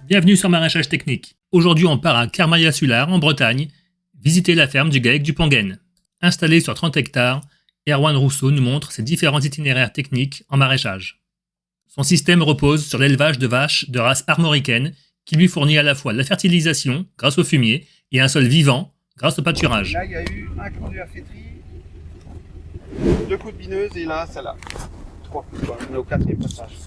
Bienvenue sur Maraîchage Technique. Aujourd'hui, on part à Carmaillat-Sulard, en Bretagne, visiter la ferme du GAEC du Ponguen. Installée sur 30 hectares, Erwan Rousseau nous montre ses différents itinéraires techniques en maraîchage. Son système repose sur l'élevage de vaches de race armoricaine qui lui fournit à la fois la fertilisation grâce au fumier et un sol vivant grâce au pâturage. Là, il y a eu un conduit à fêterie, 2 coups de bineuse et là, celle-là. 3 coups, on est au 4e passage.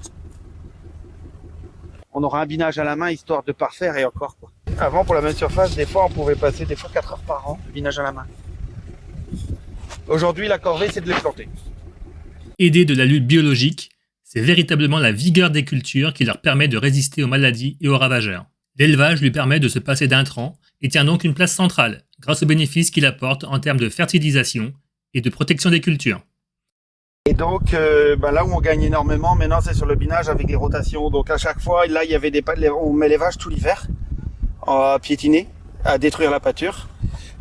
On aura un binage à la main histoire de parfaire et encore quoi. Avant pour la même surface, des fois on pouvait passer 4 heures par an, binage à la main. Aujourd'hui la corvée c'est de les planter. Aider de la lutte biologique, c'est véritablement la vigueur des cultures qui leur permet de résister aux maladies et aux ravageurs. L'élevage lui permet de se passer d'intrants et tient donc une place centrale grâce aux bénéfices qu'il apporte en termes de fertilisation et de protection des cultures. Et donc là où on gagne énormément maintenant c'est sur le binage avec les rotations. Donc à chaque fois là il y avait on met les vaches tout l'hiver à piétiner, à détruire la pâture.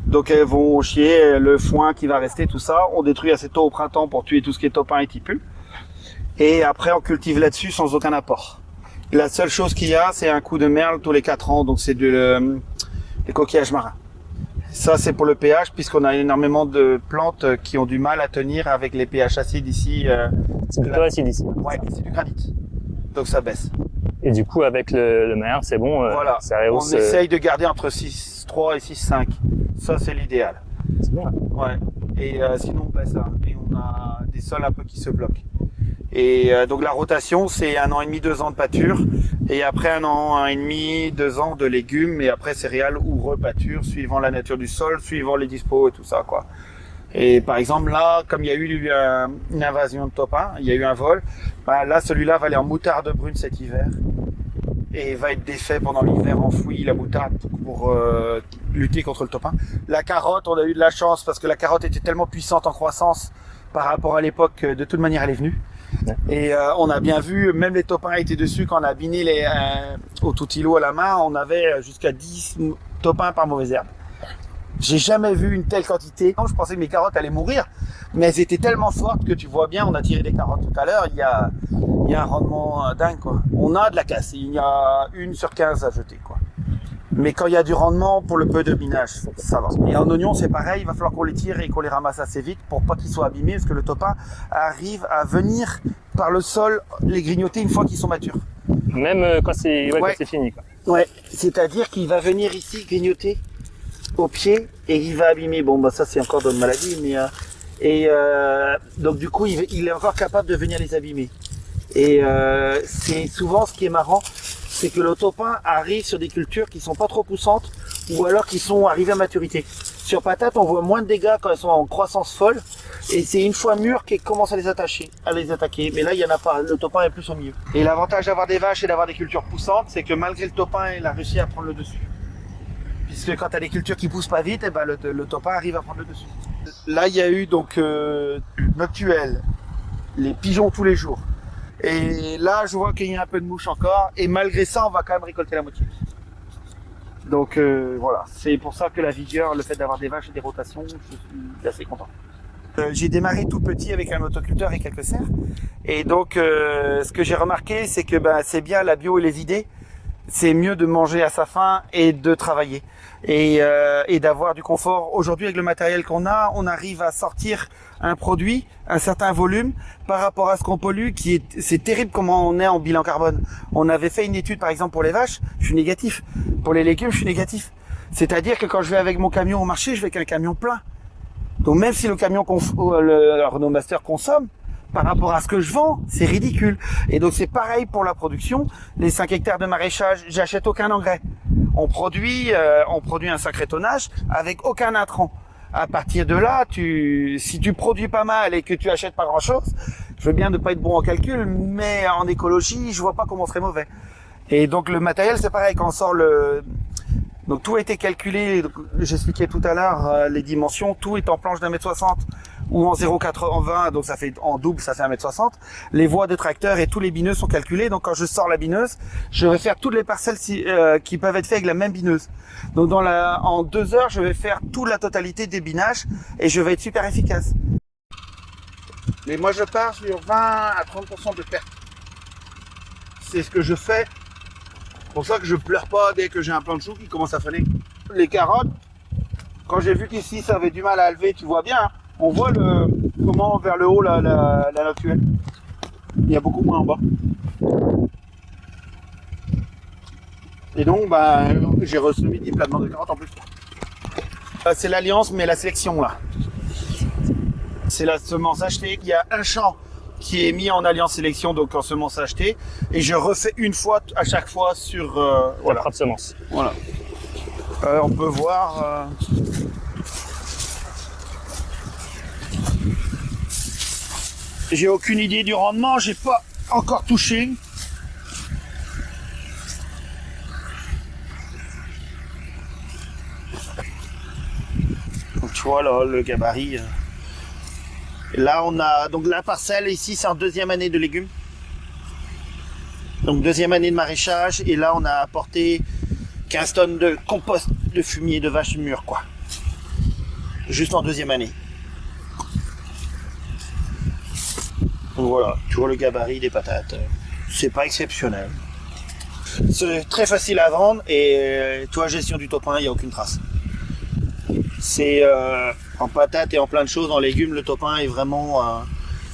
Donc elles vont chier le foin qui va rester, tout ça. On détruit assez tôt au printemps pour tuer tout ce qui est topin et tipul. Et après on cultive là-dessus sans aucun apport. La seule chose qu'il y a c'est un coup de merle tous les 4 ans, donc c'est des coquillages marins. Ça, c'est pour le pH, puisqu'on a énormément de plantes qui ont du mal à tenir avec les pH acides ici. C'est plutôt acide ici. Ouais, c'est du granit. Donc ça baisse. Et du coup, avec le merle, c'est bon. Voilà. Ça rehausse, on essaye de garder entre 6,3 et 6,5. Ça, c'est l'idéal. C'est bien. Ouais. Et sinon, on baisse. Et on a des sols un peu qui se bloquent. Et donc la rotation, c'est 1 an et demi, 2 ans de pâture. Et après 1 an et demi, 2 ans de légumes. Et après céréales ou repâture, suivant la nature du sol, suivant les dispos et tout ça, quoi. Et par exemple, là, comme il y a eu une invasion de topin, il y a eu un vol, là, celui-là va aller en moutarde brune cet hiver. Et va être défait pendant l'hiver, enfoui, la moutarde, pour lutter contre le topin. La carotte, on a eu de la chance parce que la carotte était tellement puissante en croissance par rapport à l'époque, de toute manière, elle est venue. Et on a bien vu, même les topins étaient dessus quand on a biné au tout-îlot à la main, on avait jusqu'à 10 topins par mauvaise herbe. J'ai jamais vu une telle quantité. Je pensais que mes carottes allaient mourir, mais elles étaient tellement fortes que tu vois bien, on a tiré des carottes tout à l'heure, il y a un rendement dingue, quoi. On a de la casse, il y a 1 sur 15 à jeter, quoi. Mais quand il y a du rendement, pour le peu de binage, ça va. Et en oignon, c'est pareil, il va falloir qu'on les tire et qu'on les ramasse assez vite pour pas qu'ils soient abîmés, parce que le topin arrive à venir par le sol les grignoter une fois qu'ils sont matures. Même quand c'est quand c'est fini, quoi. Ouais, c'est-à-dire qu'il va venir ici grignoter au pied et il va abîmer. Bon, ça c'est encore d'autres maladies, mais donc du coup, il est encore capable de venir les abîmer. Et c'est souvent ce qui est marrant, c'est que le topin arrive sur des cultures qui sont pas trop poussantes ou alors qui sont arrivées à maturité. Sur patates, on voit moins de dégâts quand elles sont en croissance folle et c'est une fois mûres qu'elles commencent à les attaquer. Mais là, il y en a pas. Le topin est plus au milieu. Et l'avantage d'avoir des vaches et d'avoir des cultures poussantes, c'est que malgré le topin, il a réussi à prendre le dessus. Puisque quand tu as des cultures qui poussent pas vite, le topin arrive à prendre le dessus. Là, il y a eu donc noctuelle, les pigeons tous les jours. Et là, je vois qu'il y a un peu de mouche encore. Et malgré ça, on va quand même récolter la moitié. Donc voilà, c'est pour ça que la vigueur, le fait d'avoir des vaches et des rotations, je suis assez content. J'ai démarré tout petit avec un autoculteur et quelques serres. Et donc, ce que j'ai remarqué, c'est que c'est bien la bio et les idées. C'est mieux de manger à sa faim et de travailler. Et d'avoir du confort. Aujourd'hui, avec le matériel qu'on a, on arrive à sortir un produit, un certain volume, par rapport à ce qu'on pollue, c'est terrible comment on est en bilan carbone. On avait fait une étude, par exemple, pour les vaches, je suis négatif. Pour les légumes, je suis négatif. C'est-à-dire que quand je vais avec mon camion au marché, je vais avec un camion plein. Donc même si le camion le Renault Master consomme, par rapport à ce que je vends, c'est ridicule. Et donc c'est pareil pour la production. Les 5 hectares de maraîchage, j'achète aucun engrais. On produit un sacré tonnage avec aucun intrant. À partir de là, si tu produis pas mal et que tu achètes pas grand chose, je veux bien ne pas être bon en calcul, mais en écologie, je vois pas comment on serait mauvais. Et donc le matériel, c'est pareil, quand on sort Donc tout a été calculé, j'expliquais tout à l'heure les dimensions, tout est en planche d'1m60 ou en 0,80, donc ça fait en double, ça fait 1m60. Les voies de tracteur et tous les bineuses sont calculés, donc quand je sors la bineuse, je vais faire toutes les parcelles qui peuvent être faites avec la même bineuse. Donc en 2 heures, je vais faire toute la totalité des binages et je vais être super efficace. Mais moi je pars sur 20 à 30% de perte. C'est ce que je fais. C'est pour ça que je pleure pas dès que j'ai un plant de chou qui commence à faner. Les carottes, quand j'ai vu qu'ici ça avait du mal à lever, tu vois bien, hein, on voit comment vers le haut la actuelle. Il y a beaucoup moins en bas. Et donc j'ai ressemé 10 platements de carottes en plus. C'est l'alliance mais la sélection là. C'est la semence achetée. Il y a un champ qui est mis en alliance sélection, donc en semence achetée, et je refais une fois à chaque fois sur Voilà. De semence. Voilà. On peut voir. J'ai aucune idée du rendement, j'ai pas encore touché. Donc tu vois là le gabarit. Et là on a donc la parcelle ici, c'est en 2e année de légumes. Donc 2e année de maraîchage, et là on a apporté 15 tonnes de compost de fumier de vache mûre quoi. Juste en 2e année. Donc voilà, tu vois le gabarit des patates. C'est pas exceptionnel. C'est très facile à vendre, et toi gestion du top 1, il n'y a aucune trace. C'est en patates et en plein de choses, en légumes, le top 1 est vraiment...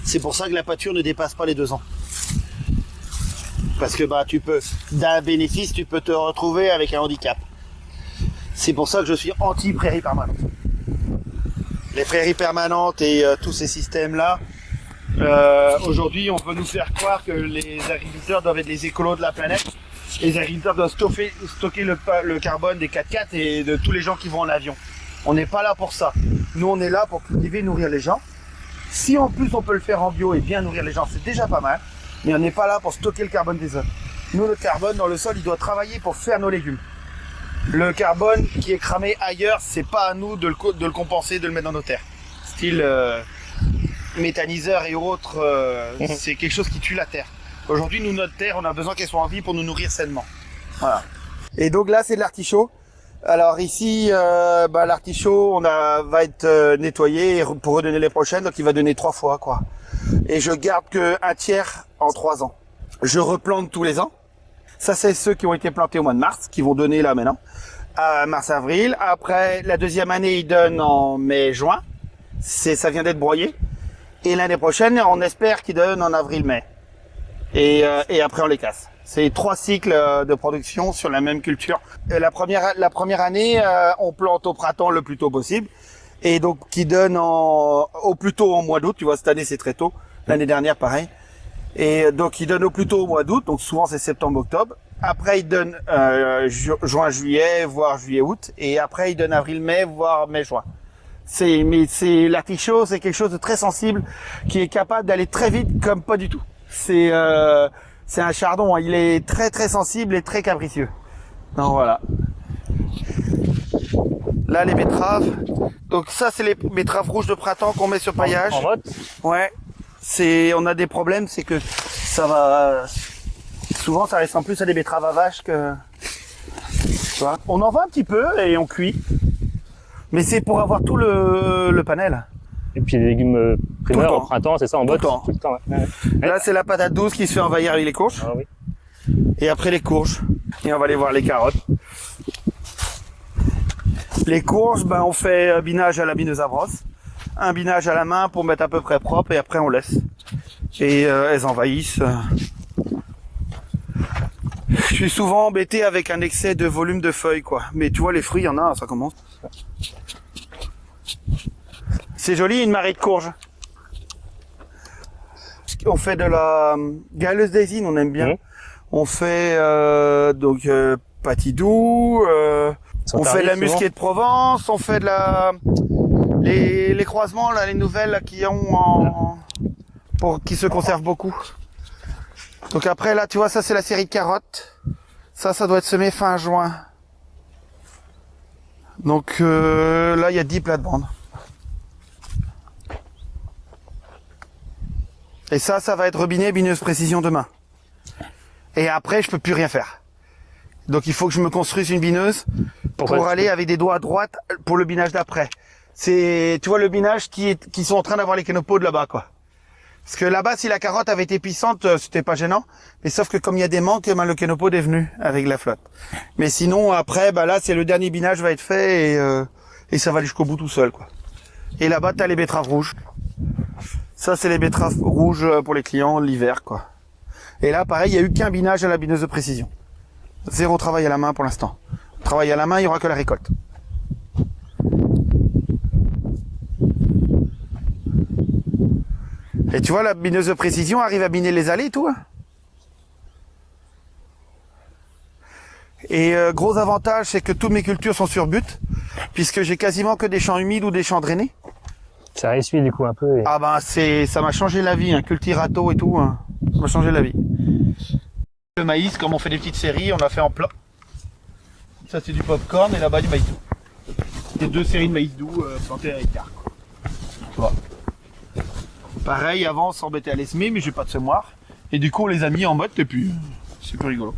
c'est pour ça que la pâture ne dépasse pas les 2 ans. Parce que tu peux, d'un bénéfice, tu peux te retrouver avec un handicap. C'est pour ça que je suis anti-prairies permanentes. Les prairies permanentes et tous ces systèmes-là, aujourd'hui on veut nous faire croire que les agriculteurs doivent être les écolos de la planète. Les agriculteurs doivent stocker le carbone des 4x4 et de tous les gens qui vont en avion. On n'est pas là pour ça. Nous on est là pour cultiver, nourrir les gens. Si en plus on peut le faire en bio et bien nourrir les gens, c'est déjà pas mal. Mais on n'est pas là pour stocker le carbone des autres. Nous, le carbone dans le sol, il doit travailler pour faire nos légumes. Le carbone qui est cramé ailleurs, c'est pas à nous de le compenser, de le mettre dans nos terres. Style méthaniseur et autres, c'est quelque chose qui tue la terre. Aujourd'hui, nous, notre terre, on a besoin qu'elle soit en vie pour nous nourrir sainement. Voilà. Et donc là, c'est de l'artichaut. Alors ici, l'artichaut, va être nettoyé pour redonner les prochaines, donc il va donner 3 fois quoi. Et je garde que 1/3 en 3 ans. Je replante tous les ans. Ça, c'est ceux qui ont été plantés au mois de mars, qui vont donner là maintenant, à mars-avril. Après, la 2e année, ils donnent en mai-juin. Ça vient d'être broyé. Et l'année prochaine, on espère qu'ils donnent en avril-mai. Et après, on les casse. C'est 3 cycles de production sur la même culture. Et la première année, on plante au printemps le plus tôt possible. Et donc, qui donne au plus tôt en mois d'août. Tu vois, cette année, c'est très tôt. L'année dernière, pareil. Et donc, il donne au plus tôt au mois d'août. Donc, souvent, c'est septembre-octobre. Après, il donne juin-juillet, voire juillet-août. Et après, il donne avril-mai, voire mai-juin. L'artichaut, c'est quelque chose de très sensible, qui est capable d'aller très vite, comme pas du tout. C'est un chardon. Il est très, très sensible et très capricieux. Donc, voilà. Là, les betteraves. Donc ça, c'est les betteraves rouges de printemps qu'on met sur paillage. En motte. Ouais. On a des problèmes, c'est que ça va... Souvent, ça ressemble plus à des betteraves à vache que... Tu vois. On en vend un petit peu et on cuit. Mais c'est pour avoir tout le panel. Et puis les légumes primeurs au printemps, c'est ça, en botte. Tout le temps. Ouais. Là, c'est la patate douce qui se fait envahir avec les courges. Ah, oui. Et après, les courges. Et on va aller voir les carottes. Les courges, on fait un binage à la bineuse à brosse, un binage à la main pour mettre à peu près propre, et après on laisse. Et elles envahissent. Je suis souvent embêté avec un excès de volume de feuilles, quoi. Mais tu vois, les fruits, il y en a, ça commence. C'est joli, une marée de courges. On fait de la galeuse d'Aisine, on aime bien. On fait patidou, on fait de la musquée de Provence, on fait de les croisements là, les nouvelles là, qui se conservent beaucoup. Donc après là, tu vois, ça c'est la série de carottes. Ça doit être semé fin juin. Donc là, il y a 10 plates-bandes. Et ça va être robinet bineuse précision demain. Et après, je peux plus rien faire. Donc il faut que je me construise une bineuse pour aller avec des doigts à droite pour le binage d'après. C'est, tu vois, le binage qui sont en train d'avoir les kénopodes là-bas, quoi. Parce que là-bas, si la carotte avait été puissante, c'était pas gênant. Mais sauf que comme il y a des manques, le kénopode est venu avec la flotte. Mais sinon, après, là, c'est le dernier binage va être fait et ça va aller jusqu'au bout tout seul, quoi. Et là-bas, t'as les betteraves rouges. Ça, c'est les betteraves rouges pour les clients l'hiver, quoi. Et là, pareil, il y a eu qu'un binage à la bineuse de précision. 0 travail à la main pour l'instant. Travail à la main, il y aura que la récolte. Et tu vois, la bineuse de précision arrive à biner les allées et tout. Hein. Et gros avantage, c'est que toutes mes cultures sont sur but, puisque j'ai quasiment que des champs humides ou des champs drainés. Ça essuie du coup un peu. Et... Ah ben, ça m'a changé la vie, hein. Cultirato et tout, hein. Ça m'a changé la vie. Le maïs, comme on fait des petites séries, on a fait en plat. Ça c'est du popcorn et là-bas du maïs doux. C'est 2 séries de maïs doux plantées à hectare. Tu vois. Pareil, avant on s'embêtait à les semer, mais j'ai pas de semoir. Et du coup on les a mis en mode et puis c'est plus rigolo.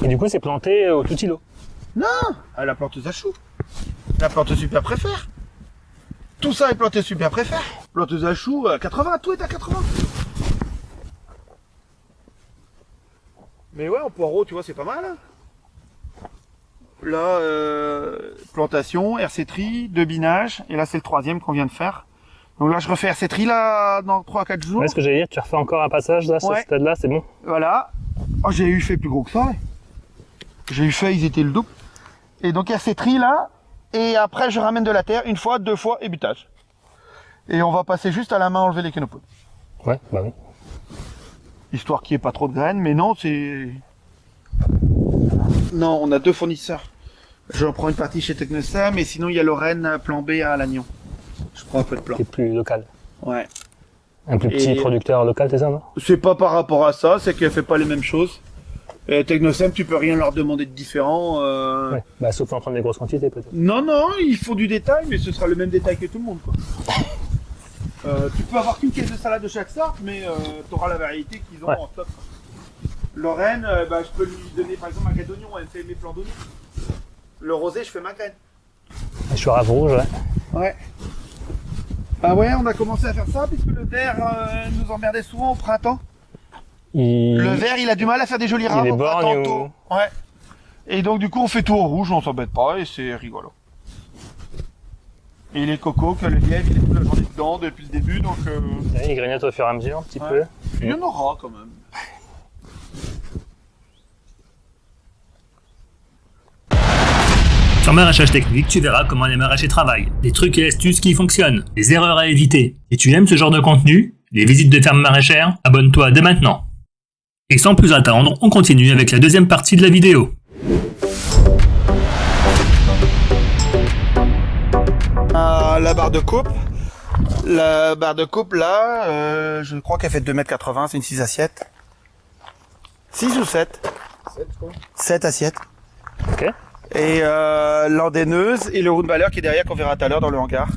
Et du coup c'est planté au tout îlot. Non, à la planteuse à choux. La planteuse super préfère. Tout ça est planté super préfère. Planteuse à choux à 80, tout est à 80. Mais ouais, en poireau, tu vois, c'est pas mal. Hein. Là, plantation, RC tri, 2 binages, et là c'est le 3e qu'on vient de faire. Donc là, je refais RC tri là dans 3-4 jours. Ouais, ce que j'allais dire, tu refais encore un passage là, ouais. Ce stade-là, c'est bon. Voilà. Oh, j'ai eu fait plus gros que ça. Ouais. J'ai eu fait, ils étaient le double. Et donc RC tri là, et après je ramène de la terre, 1 fois, 2 fois, et butage. Et on va passer juste à la main enlever les kénopodes. Ouais, bah oui. Histoire qu'il n'y ait pas trop de graines, mais non, c'est... Non, on a 2 fournisseurs. Je prends une partie chez Technosem, mais sinon il y a Lorraine plan B à Lannion. Je prends un peu de plan. C'est plus local. Ouais. Un plus petit producteur local, c'est ça, non? C'est pas par rapport à ça, c'est qu'elle fait pas les mêmes choses. Et Technosem, tu peux rien leur demander de différent. Ouais, bah sauf en prendre des grosses quantités peut-être. Non, non, il faut du détail, mais ce sera le même détail que tout le monde, quoi. Tu peux avoir qu'une caisse de salade de chaque sorte, mais tu auras la variété qu'ils ont en stock. Lorraine, je peux lui donner par exemple un grain d'oignon, elle fait mes plants d'oignon. Le rosé, je fais ma graine. Je suis rave rouge, ouais. Ouais. Ah ouais, on a commencé à faire ça, puisque le vert nous emmerdait souvent au printemps. Le vert, il a du mal à faire des jolis rames au printemps. Ouais. Et donc du coup, on fait tout au rouge, on s'embête pas, et c'est rigolo. Et les cocos, que le lièvre, il est toute la journée dedans depuis le début, donc... Il grignote au fur et à mesure, un petit peu. Il y en aura quand même. Sur Maraîchage Technique, tu verras comment les maraîchers travaillent, les trucs et astuces qui fonctionnent, les erreurs à éviter. Si tu aimes ce genre de contenu, les visites de fermes maraîchères, abonne-toi dès maintenant. Et sans plus attendre, on continue avec la deuxième partie de la vidéo. La barre de coupe. La barre de coupe là, je crois qu'elle fait 2,80 m, c'est une 6 assiettes. 6 ou 7 7 je crois. 7 assiettes. Ok. Et l'endaineuse et le roue-de-baleur qui est derrière qu'on verra tout à l'heure dans le hangar.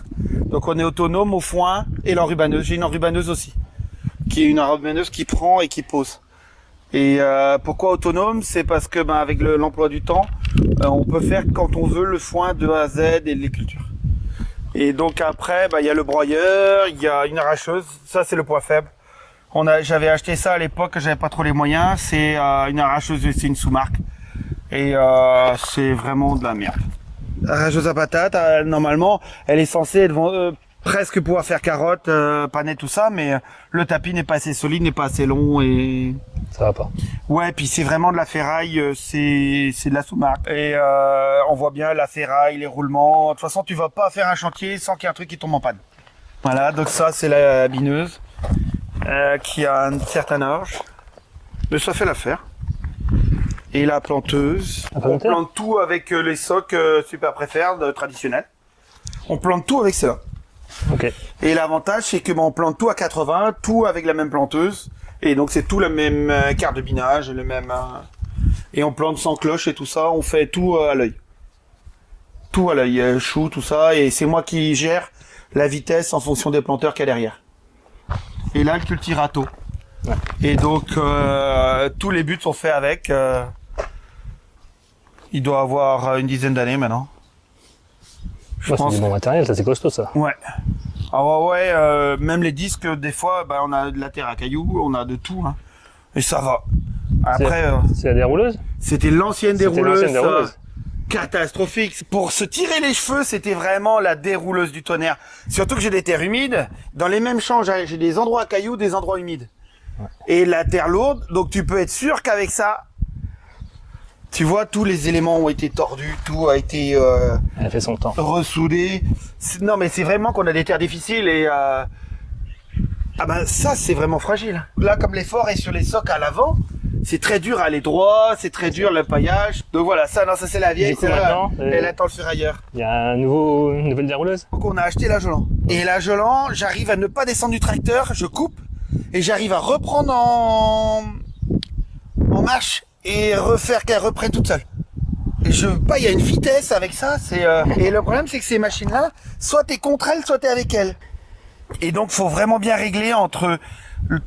Donc on est autonome au foin et l'enrubaneuse. J'ai une enrubaneuse aussi, qui est une enrubaneuse qui prend et qui pose. Et pourquoi autonome? C'est parce que avec l'emploi du temps, on peut faire quand on veut le foin de A à Z et les cultures. Et donc après, il y a le broyeur, il y a une arracheuse. Ça c'est le point faible. J'avais acheté ça à l'époque, j'avais pas trop les moyens. C'est une arracheuse, c'est une sous-marque. Et c'est vraiment de la merde. Arracheuse à patate, normalement, elle est censée être presque pouvoir faire carotte, panette, tout ça, mais le tapis n'est pas assez solide, n'est pas assez long et... Ça va pas. Ouais, puis c'est vraiment de la ferraille, c'est de la sous-marque. Et on voit bien la ferraille, les roulements. De toute façon, tu vas pas faire un chantier sans qu'il y ait un truc qui tombe en panne. Voilà, donc ça c'est la bineuse qui a un certain âge, mais ça fait l'affaire. Et la planteuse, on plante tout avec les socs super préfères traditionnels. On plante tout avec ça. Okay. Et l'avantage c'est que on plante tout à 80, tout avec la même planteuse. Et donc c'est tout le même quart de binage, le même et on plante sans cloche et tout ça, on fait tout à l'œil. Tout, voilà, il y a chou, tout ça, et c'est moi qui gère la vitesse en fonction des planteurs qu'il y a derrière. Et là, le cultirato. Ouais. Et donc, tous les buts sont faits avec. Il doit avoir une dizaine d'années maintenant. Je Ouais, c'est pense. du bon matériel, ça c'est costaud ça. Ouais. Ah ouais, même les disques, des fois, bah, on a de la terre à cailloux, on a de tout. Hein. Et ça va. Après, C'est la dérouleuse? c'était l'ancienne C'était dérouleuse. l'ancienne dérouleuse. Catastrophique. Pour se tirer les cheveux, c'était vraiment la dérouleuse du tonnerre. Surtout que j'ai des terres humides. Dans les mêmes champs, j'ai des endroits à cailloux, des endroits humides. Ouais. Et la terre lourde, donc tu peux être sûr qu'avec ça, tu vois, tous les éléments ont été tordus, tout a été Elle a fait son temps. ressoudé. Non, mais c'est vraiment qu'on a des terres difficiles et ah ben ça, c'est vraiment fragile. Là, comme l'effort est sur les socs à l'avant, c'est très dur à aller droit, c'est très dur le paillage. Donc voilà, ça, non, ça c'est la vieille, Du coup, celle-là, maintenant, elle attend le ferrailleur. Il y a une nouvelle dérouleuse? Donc on a acheté la Jolan. Et la Jolan, j'arrive à ne pas descendre du tracteur, je coupe et j'arrive à reprendre en marche et refaire qu'elle reprenne toute seule. Et il y a une vitesse avec ça, et le problème c'est que ces machines-là, soit t'es contre elles, soit t'es avec elles. Et donc faut vraiment bien régler entre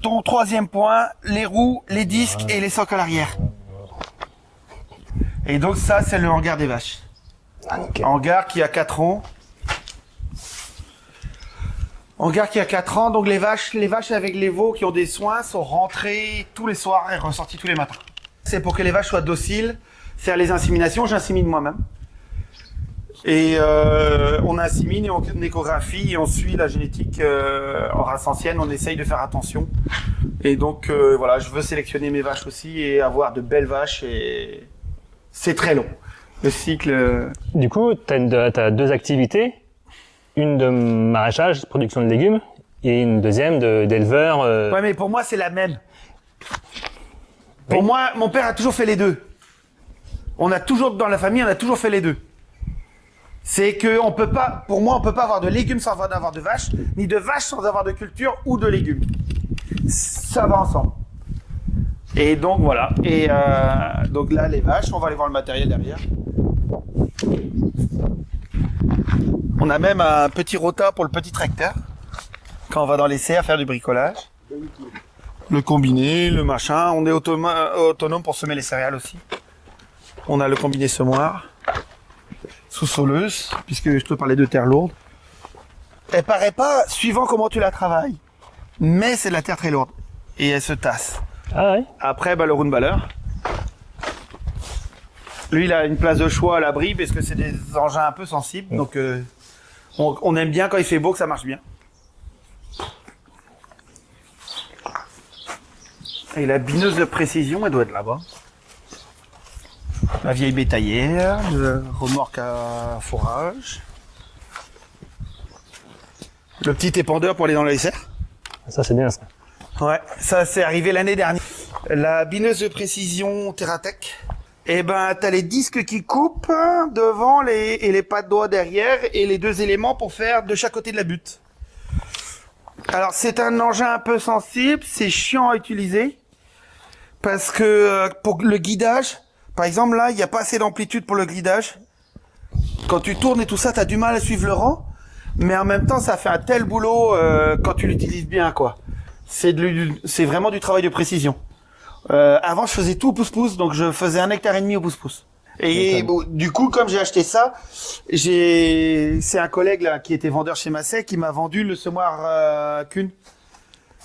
ton troisième point, les roues, les disques et les socs à l'arrière. Et donc ça c'est le hangar des vaches. Ah, nickel. Hangar qui a 4 ans. Hangar qui a 4 ans, donc les vaches avec les veaux qui ont des soins sont rentrées tous les soirs et ressorties tous les matins. C'est pour que les vaches soient dociles, faire les inséminations, j'insémine moi-même. Et on insémine et on échographie et on suit la génétique en race ancienne, on essaye de faire attention. Et donc voilà, je veux sélectionner mes vaches aussi et avoir de belles vaches et c'est très long. Le cycle... Du coup, t'as deux activités. Une de maraîchage, production de légumes, et une deuxième d'éleveur. Ouais, mais pour moi, c'est la même. Pour moi, mon père a toujours fait les deux. On a toujours, dans la famille, on a toujours fait les deux. C'est que on peut pas, pour moi, on peut pas avoir de légumes sans avoir de vaches, ni de vaches sans avoir de culture ou de légumes. Ça va ensemble. Et donc, voilà. Et donc là, les vaches, on va aller voir le matériel derrière. On a même un petit rota pour le petit tracteur. Quand on va dans les serres faire du bricolage. Le combiné, le machin. On est autonome pour semer les céréales aussi. On a le combiné semoir. Sous-soleuse, puisque je te parlais de terre lourde. Elle paraît pas suivant comment tu la travailles. Mais c'est de la terre très lourde. Et elle se tasse. Ah ouais? Après, le roundballer. Lui, il a une place de choix à l'abri parce que c'est des engins un peu sensibles. Donc, on aime bien quand il fait beau que ça marche bien. Et la bineuse de précision, elle doit être là-bas. La vieille bétaillère, le remorque à fourrage. Le petit épandeur pour aller dans les serres. Ça, c'est bien ça. Ouais, ça c'est arrivé l'année dernière. La bineuse de précision Terratech. Et ben, t'as les disques qui coupent devant et les pas de doigts derrière et les deux éléments pour faire de chaque côté de la butte. Alors, c'est un engin un peu sensible, c'est chiant à utiliser parce que pour le guidage, par exemple là, il n'y a pas assez d'amplitude pour le guidage. Quand tu tournes et tout ça, t'as du mal à suivre le rang, mais en même temps, ça fait un tel boulot quand tu l'utilises bien, quoi. C'est vraiment du travail de précision. Avant, je faisais tout au pouce-pouce, donc je faisais 1,5 hectare au pouce-pouce. Et bon, du coup, comme j'ai acheté ça, c'est un collègue là qui était vendeur chez Masset qui m'a vendu le semoir Kuhn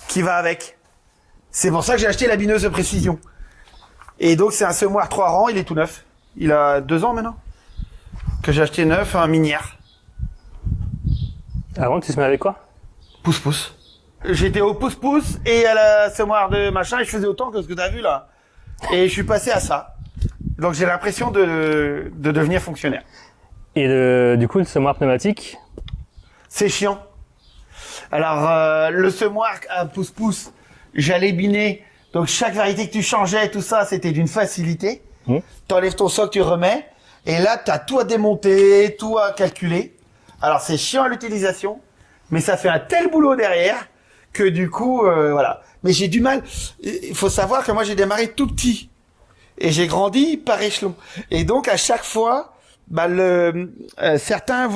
qui va avec. C'est pour ça que j'ai acheté la bineuse de précision. Et donc, c'est un semoir 3 rangs, il est tout neuf. Il a 2 ans maintenant. Que j'ai acheté neuf, un minière. Avant, tu te mets avec quoi? Pouce-pouce. J'étais au pouce-pouce et à la semoir de machin et je faisais autant que ce que t'as vu là. Et je suis passé à ça. Donc j'ai l'impression de devenir fonctionnaire. Et du coup, le semoir pneumatique? C'est chiant. Alors le semoir à pouce-pouce, j'allais biner. Donc chaque variété que tu changeais, tout ça, c'était d'une facilité. T'enlèves ton soc, tu remets. Et là, t'as tout à démonter, tout à calculer. Alors c'est chiant à l'utilisation, mais ça fait un tel boulot derrière que du coup, voilà. Mais j'ai du mal. Il faut savoir que moi j'ai démarré tout petit et j'ai grandi par échelon. Et donc à chaque fois, certains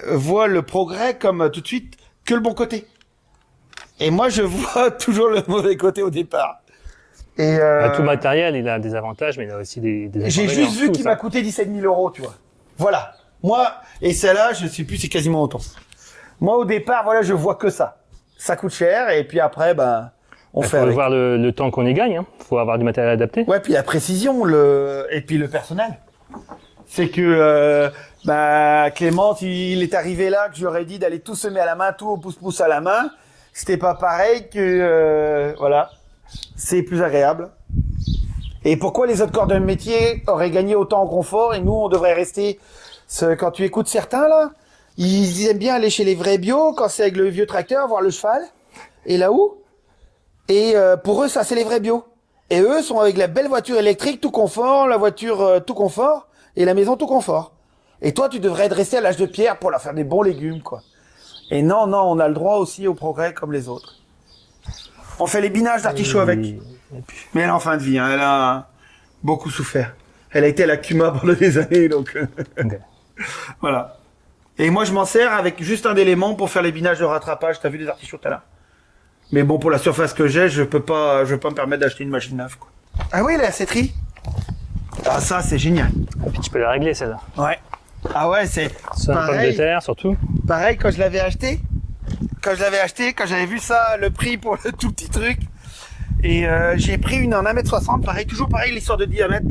voient le progrès comme tout de suite que le bon côté. Et moi, je vois toujours le mauvais côté au départ. Et Tout matériel, il a des avantages, mais il a aussi des j'ai inconvénients. juste vu Tout qu'il ça. m'a coûté 17 000 euros, tu vois. Voilà. Moi, et celle-là, je sais plus, c'est quasiment autant. Moi, au départ, voilà, je vois que ça. Ça coûte cher, et puis après, on Il fait faut avec. voir le temps qu'on y gagne. Hein. Faut avoir du matériel adapté. Ouais, puis la précision, et puis le personnel. C'est que Clément, il est arrivé là que j'aurais dit d'aller tout semer à la main, tout au pouce-pouce à la main. C'était pas pareil que voilà. C'est plus agréable. Et pourquoi les autres corps de métier auraient gagné autant en confort et nous on devrait rester quand tu écoutes certains là, ils aiment bien aller chez les vrais bio quand c'est avec le vieux tracteur voir le cheval et la houe. Et pour eux ça c'est les vrais bio. Et eux sont avec la belle voiture électrique tout confort, la voiture tout confort et la maison tout confort. Et toi tu devrais être resté à l'âge de pierre pour leur faire des bons légumes quoi. Et non, on a le droit aussi au progrès comme les autres. On fait les binages d'artichauts avec. Mais elle est en fin de vie, hein, elle a beaucoup souffert. Elle a été à la Cuma pendant des années, donc Ok. voilà. Et moi je m'en sers avec juste un élément pour faire les binages de rattrapage. T'as vu les artichauts tout à l'heure. Mais bon, pour la surface que j'ai, je peux pas me permettre d'acheter une machine neuve, quoi. Ah oui, la cétrie. Ah ça, c'est génial. Et puis tu peux la régler, celle-là. Ouais. Ah ouais, c'est Sur la pomme de pareil. terre, surtout. Pareil quand je l'avais acheté. Quand j'avais vu ça, le prix pour le tout petit truc. Et j'ai pris une en 1m60, pareil, toujours pareil, l'histoire de diamètre.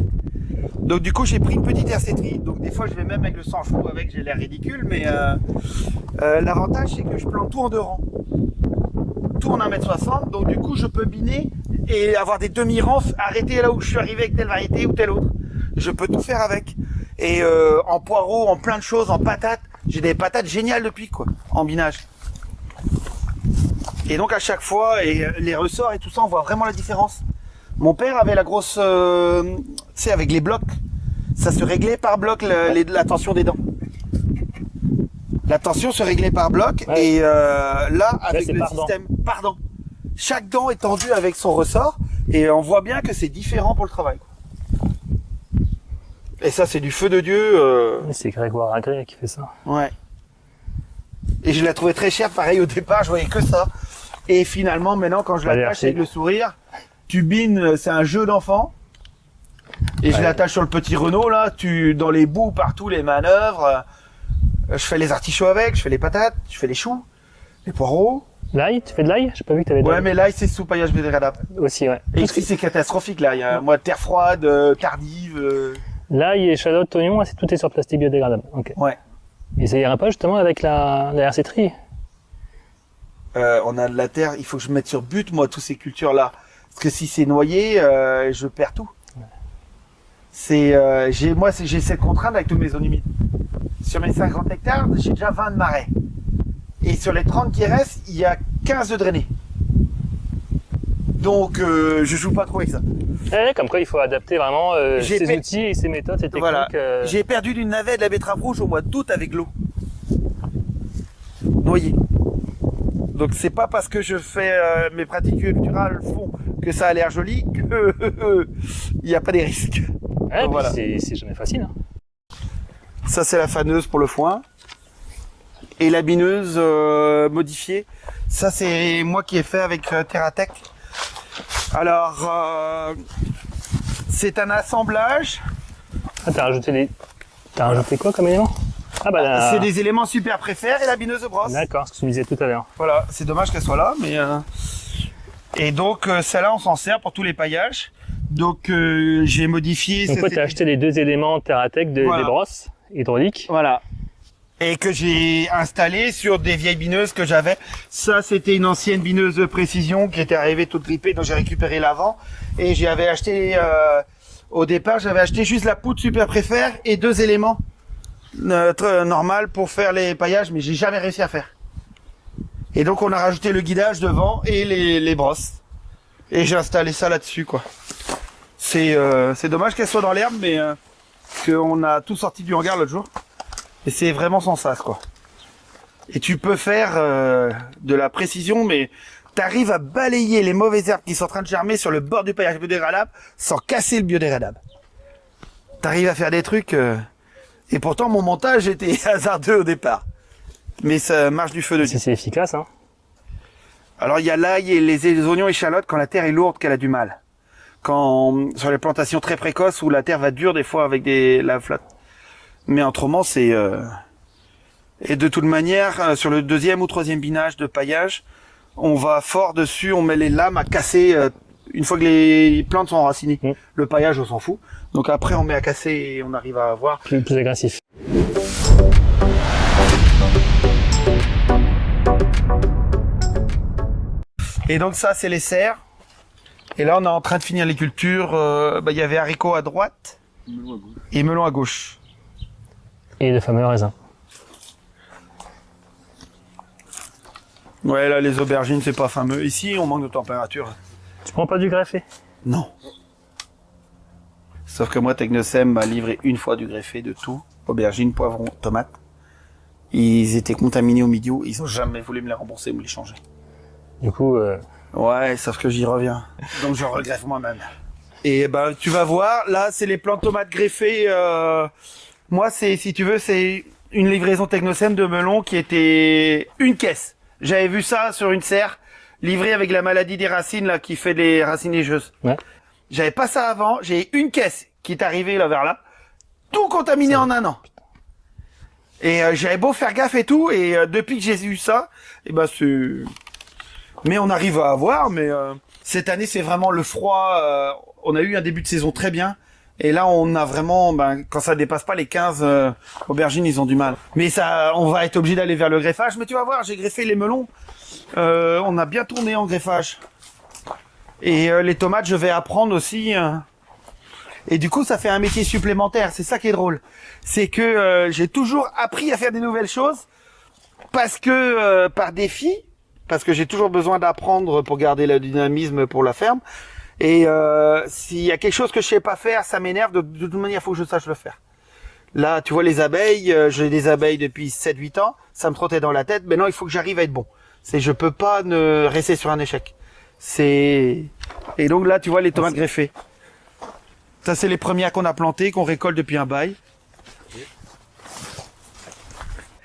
Donc du coup, j'ai pris une petite RC-Tri. Donc des fois, je vais même avec le sang chevaux avec, j'ai l'air ridicule, mais l'avantage, c'est que je plante tout en 2 rangs. Tout en 1m60, donc du coup, je peux biner et avoir des demi-rangs, arrêter là où je suis arrivé avec telle variété ou telle autre. Je peux tout faire avec. Et en poireaux, en plein de choses, en patates. J'ai des patates géniales depuis, quoi, en binage. Et donc à chaque fois, et les ressorts et tout ça, on voit vraiment la différence. Mon père avait la grosse, tu sais, avec les blocs, ça se réglait par bloc la tension des dents. La tension se réglait par bloc, Ouais. et là, avec c'est le par dent. système par dent. Chaque dent est tendue avec son ressort, et on voit bien que c'est différent pour le travail. Et ça, c'est du feu de Dieu. C'est Grégoire Agré qui fait ça. Ouais. Et je la trouvais très chère, pareil au départ, je voyais que ça. Et finalement, maintenant, quand je Allez, l'attache merci. avec le sourire, tu bines, c'est un jeu d'enfant. Et je Ouais. l'attache sur le petit Renault, là, dans les bouts, partout, les manœuvres. Je fais les artichauts avec, je fais les patates, je fais les choux, les poireaux. L'ail, tu fais de l'ail? J'ai pas vu que t'avais de Ouais, l'ail. mais là, c'est sous paillage biodégradable. Aussi, ouais. Et ici, c'est catastrophique, là. Il y a, moi, terre froide, tardive. L'ail, échalote, oignon, tout est sur plastique biodégradable. Ok. Ouais. Et ça ira pas justement avec la RC-Tri? On a de la terre, il faut que je mette sur but, moi, toutes ces cultures-là. Parce que si c'est noyé, je perds tout. J'ai cette contrainte avec toutes mes zones humides. Sur mes 50 hectares, j'ai déjà 20 de marais. Et sur les 30 qui restent, il y a 15 de drainés. Donc, je joue pas trop avec ça. Comme quoi il faut adapter vraiment J'ai ses fait- outils et ses méthodes, ses techniques. Voilà. J'ai perdu du navet de la betterave rouge au mois d'août avec l'eau. Noyé. Donc c'est pas parce que je fais mes pratiques culturales font que ça a l'air joli que il n'y a pas des risques. Ouais, puis voilà. c'est jamais facile. Hein. Ça c'est la faneuse pour le foin. Et la bineuse modifiée, ça c'est moi qui ai fait avec Terratech. Alors c'est un assemblage. Ah, t'as rajouté quoi comme élément? Ah bah C'est des éléments super préfères et la bineuse de brosse. D'accord, ce que tu me disais tout à l'heure. Voilà, c'est dommage qu'elle soit là, mais et donc celle-là on s'en sert pour tous les paillages. Donc j'ai modifié. Donc toi t'as acheté les 2 éléments Terratech Voilà. des brosses hydrauliques. Voilà. Et que j'ai installé sur des vieilles bineuses que j'avais. Ça, c'était une ancienne bineuse de précision qui était arrivée toute grippée, donc j'ai récupéré l'avant. Et j'avais acheté, au départ, j'avais acheté juste la poudre super préfère et 2 éléments normal pour faire les paillages, mais j'ai jamais réussi à faire. Et donc on a rajouté le guidage devant et les brosses. Et j'ai installé ça là-dessus, quoi. C'est dommage qu'elle soit dans l'herbe, mais qu'on a tout sorti du hangar l'autre jour. Et c'est vraiment sans sas, quoi. Et tu peux faire de la précision, mais t'arrives à balayer les mauvaises herbes qui sont en train de germer sur le bord du paillage biodégradable sans casser le biodégradable. T'arrives à faire des trucs Et pourtant, mon montage était hasardeux au départ. Mais ça marche du feu de Dieu. Si c'est efficace, hein. Alors, il y a l'ail et les oignons échalotes quand la terre est lourde qu'elle a du mal. Quand, sur les plantations très précoces où la terre va dure des fois avec la flotte. Mais autrement, c'est, et de toute manière, sur le deuxième ou troisième binage de paillage, on va fort dessus, on met les lames à casser, une fois que les plantes sont enracinées. Le paillage, on s'en fout. Donc après, on met à casser et on arrive à avoir. Plus agressif. Et donc ça, c'est les serres. Et là, on est en train de finir les cultures. Il y avait haricots à droite et melon à gauche. Et de fameux raisins. Ouais, là, les aubergines, c'est pas fameux. Ici, on manque de température. Tu prends pas du greffé? Non. Sauf que moi, Technosem m'a livré une fois du greffé de tout. Aubergines, poivrons, tomates. Ils étaient contaminés au milieu. Ils ont jamais voulu me les rembourser ou me les changer. Du coup, Ouais, sauf que j'y reviens. Donc je regreffe moi-même. Et ben tu vas voir, là c'est les plants de tomates greffées. Moi c'est, si tu veux, c'est une livraison Technosem de melon qui était une caisse. J'avais vu ça sur une serre, livrée avec la maladie des racines là qui fait les racines neigeuses. ouais. J'avais pas ça avant, j'ai une caisse qui est arrivée là vers là, tout contaminé en un an. Et j'avais beau faire gaffe et tout, et depuis que j'ai eu ça, et ben c'est... Mais on arrive à avoir, mais cette année c'est vraiment le froid. On a eu un début de saison très bien, et là on a vraiment, quand ça dépasse pas les 15 aubergines, ils ont du mal. Mais ça, on va être obligé d'aller vers le greffage. Mais tu vas voir, j'ai greffé les melons. On a bien tourné en greffage. Et les tomates, je vais apprendre aussi. Et du coup, ça fait un métier supplémentaire. C'est ça qui est drôle. C'est que j'ai toujours appris à faire des nouvelles choses parce que par défi. Parce que j'ai toujours besoin d'apprendre pour garder le dynamisme pour la ferme. Et s'il y a quelque chose que je sais pas faire, ça m'énerve. De toute manière, il faut que je sache le faire. Là, tu vois les abeilles, j'ai des abeilles depuis 7-8 ans. Ça me trottait dans la tête. Mais non, il faut que j'arrive à être bon. Je peux pas ne rester sur un échec. Et donc là, tu vois les tomates greffées. Ça, c'est les premières qu'on a plantées, qu'on récolte depuis un bail.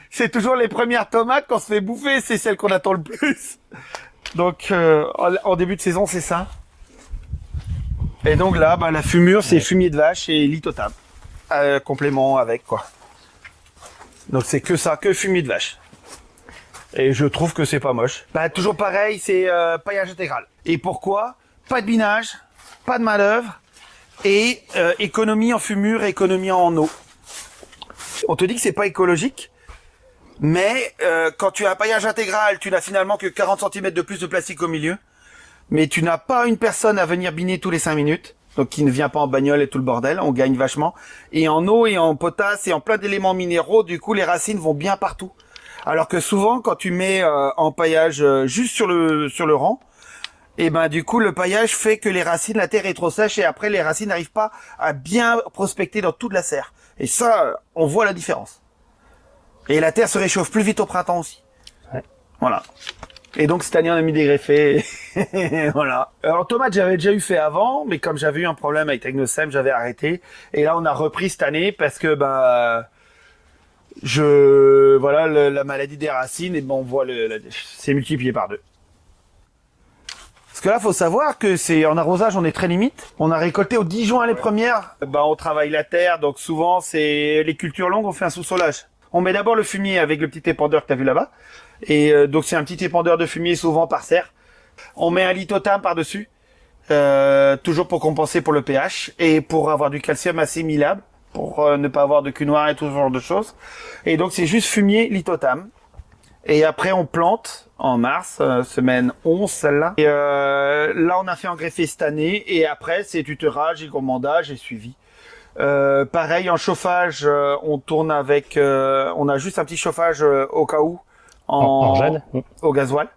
C'est toujours les premières tomates qu'on se fait bouffer, c'est celles qu'on attend le plus. Donc, en début de saison, c'est ça. Et donc là, la fumure, c'est fumier de vache et lithotam. Complément avec, quoi. Donc c'est que ça, que fumier de vache. Et je trouve que c'est pas moche. Toujours pareil, c'est paillage intégral. Et pourquoi? Pas de binage, pas de main-d'œuvre et économie en fumure et économie en eau. On te dit que c'est pas écologique. Mais quand tu as un paillage intégral, tu n'as finalement que 40 cm de plus de plastique au milieu. Mais tu n'as pas une personne à venir biner tous les 5 minutes. Donc qui ne vient pas en bagnole et tout le bordel. On gagne vachement. Et en eau et en potasse et en plein d'éléments minéraux, du coup les racines vont bien partout. Alors que souvent quand tu mets en paillage juste sur le rang, et du coup le paillage fait que les racines, la terre est trop sèche et après les racines n'arrivent pas à bien prospecter dans toute la serre. Et ça, on voit la différence. Et la terre se réchauffe plus vite au printemps aussi. Ouais. Voilà. Et donc cette année on a mis des greffés. Voilà. Alors tomates j'avais déjà eu fait avant, mais comme j'avais eu un problème avec Technosem, j'avais arrêté. Et là on a repris cette année parce que la maladie des racines, et on voit c'est multiplié par 2. Parce que là faut savoir que c'est en arrosage on est très limite. On a récolté au 10 juin les premières. On travaille la terre, donc souvent c'est les cultures longues, on fait un sous-solage. On met d'abord le fumier avec le petit épandeur que tu as vu là-bas. Et donc c'est un petit épandeur de fumier souvent par serre. On met un lithotam par-dessus, toujours pour compenser pour le pH et pour avoir du calcium assimilable, pour ne pas avoir de cul noir et tout ce genre de choses. Et donc c'est juste fumier, lithotam. Et après on plante en mars, semaine 11 celle-là. Et là on a fait engreffer cette année et après c'est tutorage et gourmandage et suivi. Pareil en chauffage, on tourne avec, on a juste un petit chauffage au cas où au gasoil.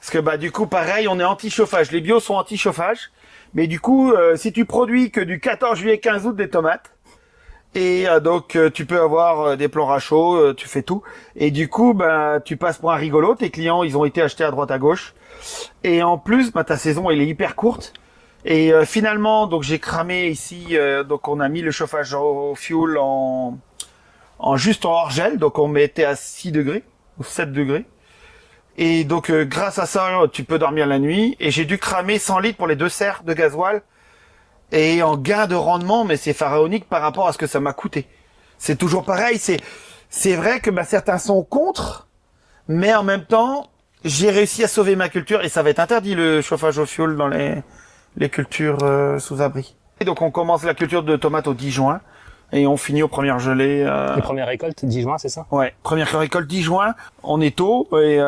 Parce que du coup pareil, on est anti-chauffage. Les bios sont anti-chauffage, mais du coup si tu produis que du 14 juillet 15 août des tomates, et donc tu peux avoir des plans à chaud, tu fais tout, et du coup tu passes pour un rigolo. Tes clients ils ont été achetés à droite à gauche, et en plus ta saison elle est hyper courte. Et finalement, donc j'ai cramé ici, donc on a mis le chauffage au fioul en juste en hors-gel, donc on mettait à 6 degrés ou 7 degrés. Et donc grâce à ça, tu peux dormir la nuit. Et j'ai dû cramer 100 litres pour les 2 serres de gasoil. Et en gain de rendement, mais c'est pharaonique par rapport à ce que ça m'a coûté. C'est toujours pareil, c'est vrai que certains sont contre, mais en même temps, j'ai réussi à sauver ma culture et ça va être interdit le chauffage au fioul dans les cultures sous abri. Et donc on commence la culture de tomates au 10 juin et on finit aux premières gelées. Les premières récoltes, 10 juin, c'est ça? Ouais, première récolte 10 juin, on est tôt et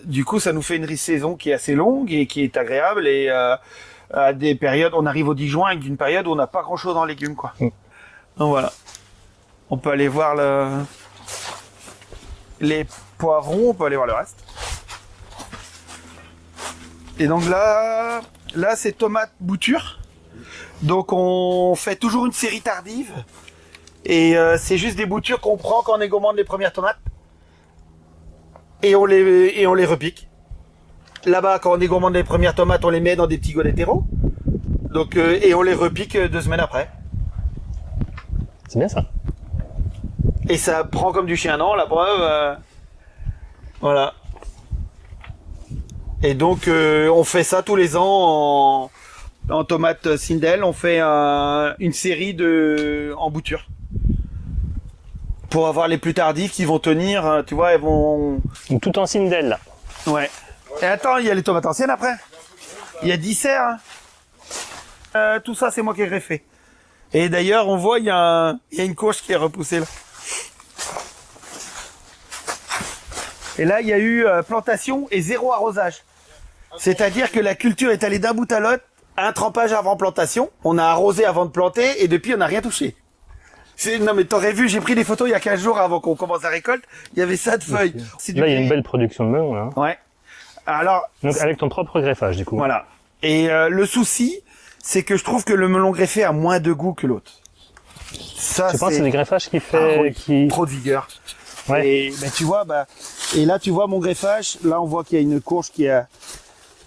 du coup ça nous fait une saison qui est assez longue et qui est agréable et à des périodes, on arrive au 10 juin avec une période où on n'a pas grand chose en légumes quoi. Donc voilà. On peut aller voir les poivrons, on peut aller voir le reste. Et donc là c'est tomates bouture. Donc on fait toujours une série tardive. Et c'est juste des boutures qu'on prend quand on égommande les premières tomates. Et on les repique. Là-bas, quand on égommande les premières tomates, on les met dans des petits godetteros. Donc et on les repique 2 semaines après. C'est bien ça. Et ça prend comme du chien, non? La preuve, voilà. Et donc, on fait ça tous les ans en tomates Sindel. On fait une série en bouture. Pour avoir les plus tardives qui vont tenir, tu vois, elles vont... Donc, tout en Sindel, là. Ouais. Et attends, il y a les tomates anciennes après. Il y a 10 serres. Hein. Tout ça, c'est moi qui ai greffé. Et d'ailleurs, on voit, il y a une courge qui est repoussée là. Et là, il y a eu plantation et 0 arrosage. C'est-à-dire que la culture est allée d'un bout à l'autre, un trempage avant plantation, on a arrosé avant de planter et depuis, on n'a rien touché. Non mais t'aurais vu, j'ai pris des photos il y a 15 jours avant qu'on commence la récolte, il y avait ça de feuilles. Là, il y a une belle production de melon, là. Ouais. Alors... Donc avec ton propre greffage, du coup. Voilà. Et le souci, c'est que je trouve que le melon greffé a moins de goût que l'autre. Ça, Je pense que c'est le greffage qui fait... Trop de vigueur. Ouais. Et ben, tu vois, et là tu vois mon greffage, là on voit qu'il y a une courge qui a,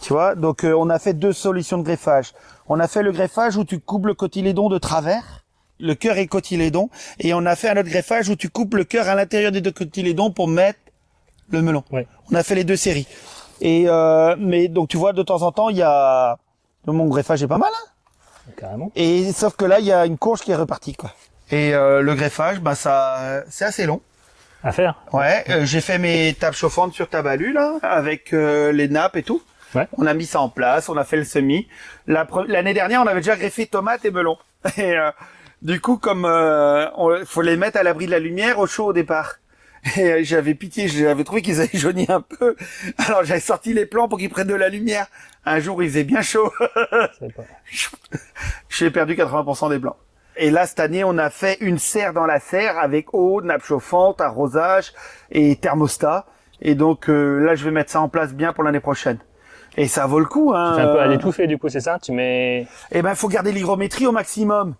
tu vois, donc on a fait 2 solutions de greffage. On a fait le greffage où tu coupes le cotylédon de travers, le cœur et cotylédon, et on a fait un autre greffage où tu coupes le cœur à l'intérieur des 2 cotylédons pour mettre le melon. Ouais. On a fait les 2 séries. Et mais donc tu vois de temps en temps il y a, mon greffage est pas mal. Hein. Carrément. Et sauf que là il y a une courge qui est repartie quoi. Et le greffage, ça c'est assez long. À faire. Ouais, j'ai fait mes tables chauffantes sur tabalu là, avec les nappes et tout. Ouais. On a mis ça en place, on a fait le semis. L'année dernière, on avait déjà greffé tomates et melons. Et du coup, comme faut les mettre à l'abri de la lumière, au chaud au départ. Et j'avais pitié, j'avais trouvé qu'ils avaient jauni un peu. Alors j'avais sorti les plants pour qu'ils prennent de la lumière. Un jour, il faisait bien chaud. J'ai perdu 80% des plants. Et là, cette année, on a fait une serre dans la serre avec eau, nappe chauffante, arrosage et thermostat. Et donc là, je vais mettre ça en place bien pour l'année prochaine. Et ça vaut le coup. Hein. Tu fais un peu à l'étouffer, du coup, c'est ça? Tu mets... Eh ben, faut garder l'hygrométrie au maximum.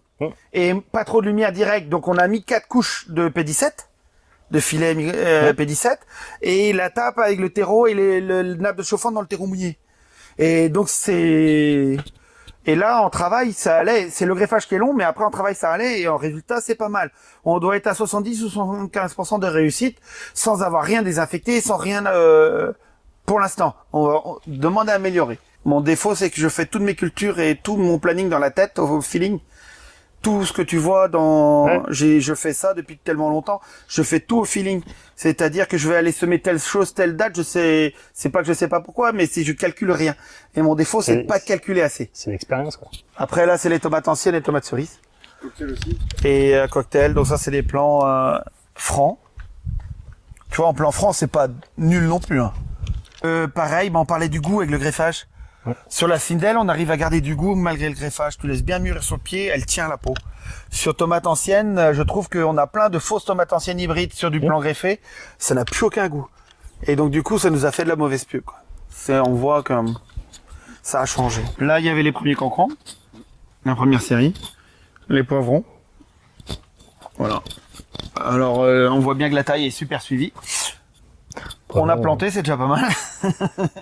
Et pas trop de lumière directe. Donc, on a mis 4 couches de P17, de filet P17, et la tape avec le terreau et le nappe de chauffante dans le terreau mouillé. Et donc, Et là, en travail, ça allait. C'est le greffage qui est long, mais après, en travail, ça allait. Et en résultat, c'est pas mal. On doit être à 70 ou 75% de réussite, sans avoir rien désinfecté, sans rien, pour l'instant. On demande à améliorer. Mon défaut, c'est que je fais toutes mes cultures et tout mon planning dans la tête, au feeling. Tout ce que tu vois je fais ça depuis tellement longtemps. Je fais tout au feeling. C'est-à-dire que je vais aller semer telle chose, telle date. C'est pas que je sais pas pourquoi, mais si je calcule rien. Et mon défaut, c'est de pas calculer assez. C'est l'expérience, quoi. Après, là, c'est les tomates anciennes et les tomates cerises. Cocktail aussi. Et cocktail. Donc ça, c'est des plants francs. Tu vois, en plan franc, c'est pas nul non plus. Hein. Pareil, on parlait du goût avec le greffage. Ouais. Sur la Sindel, on arrive à garder du goût malgré le greffage. Tu laisses bien mûrir sur le pied, elle tient la peau. Sur tomates anciennes, je trouve qu'on a plein de fausses tomates anciennes hybrides sur du plan greffé. Ça n'a plus aucun goût. Et donc du coup, ça nous a fait de la mauvaise pub. Quoi. On voit comme ça a changé. Là, il y avait les premiers cancans, la première série, les poivrons. Voilà. Alors, on voit bien que la taille est super suivie. On a planté, c'est déjà pas mal.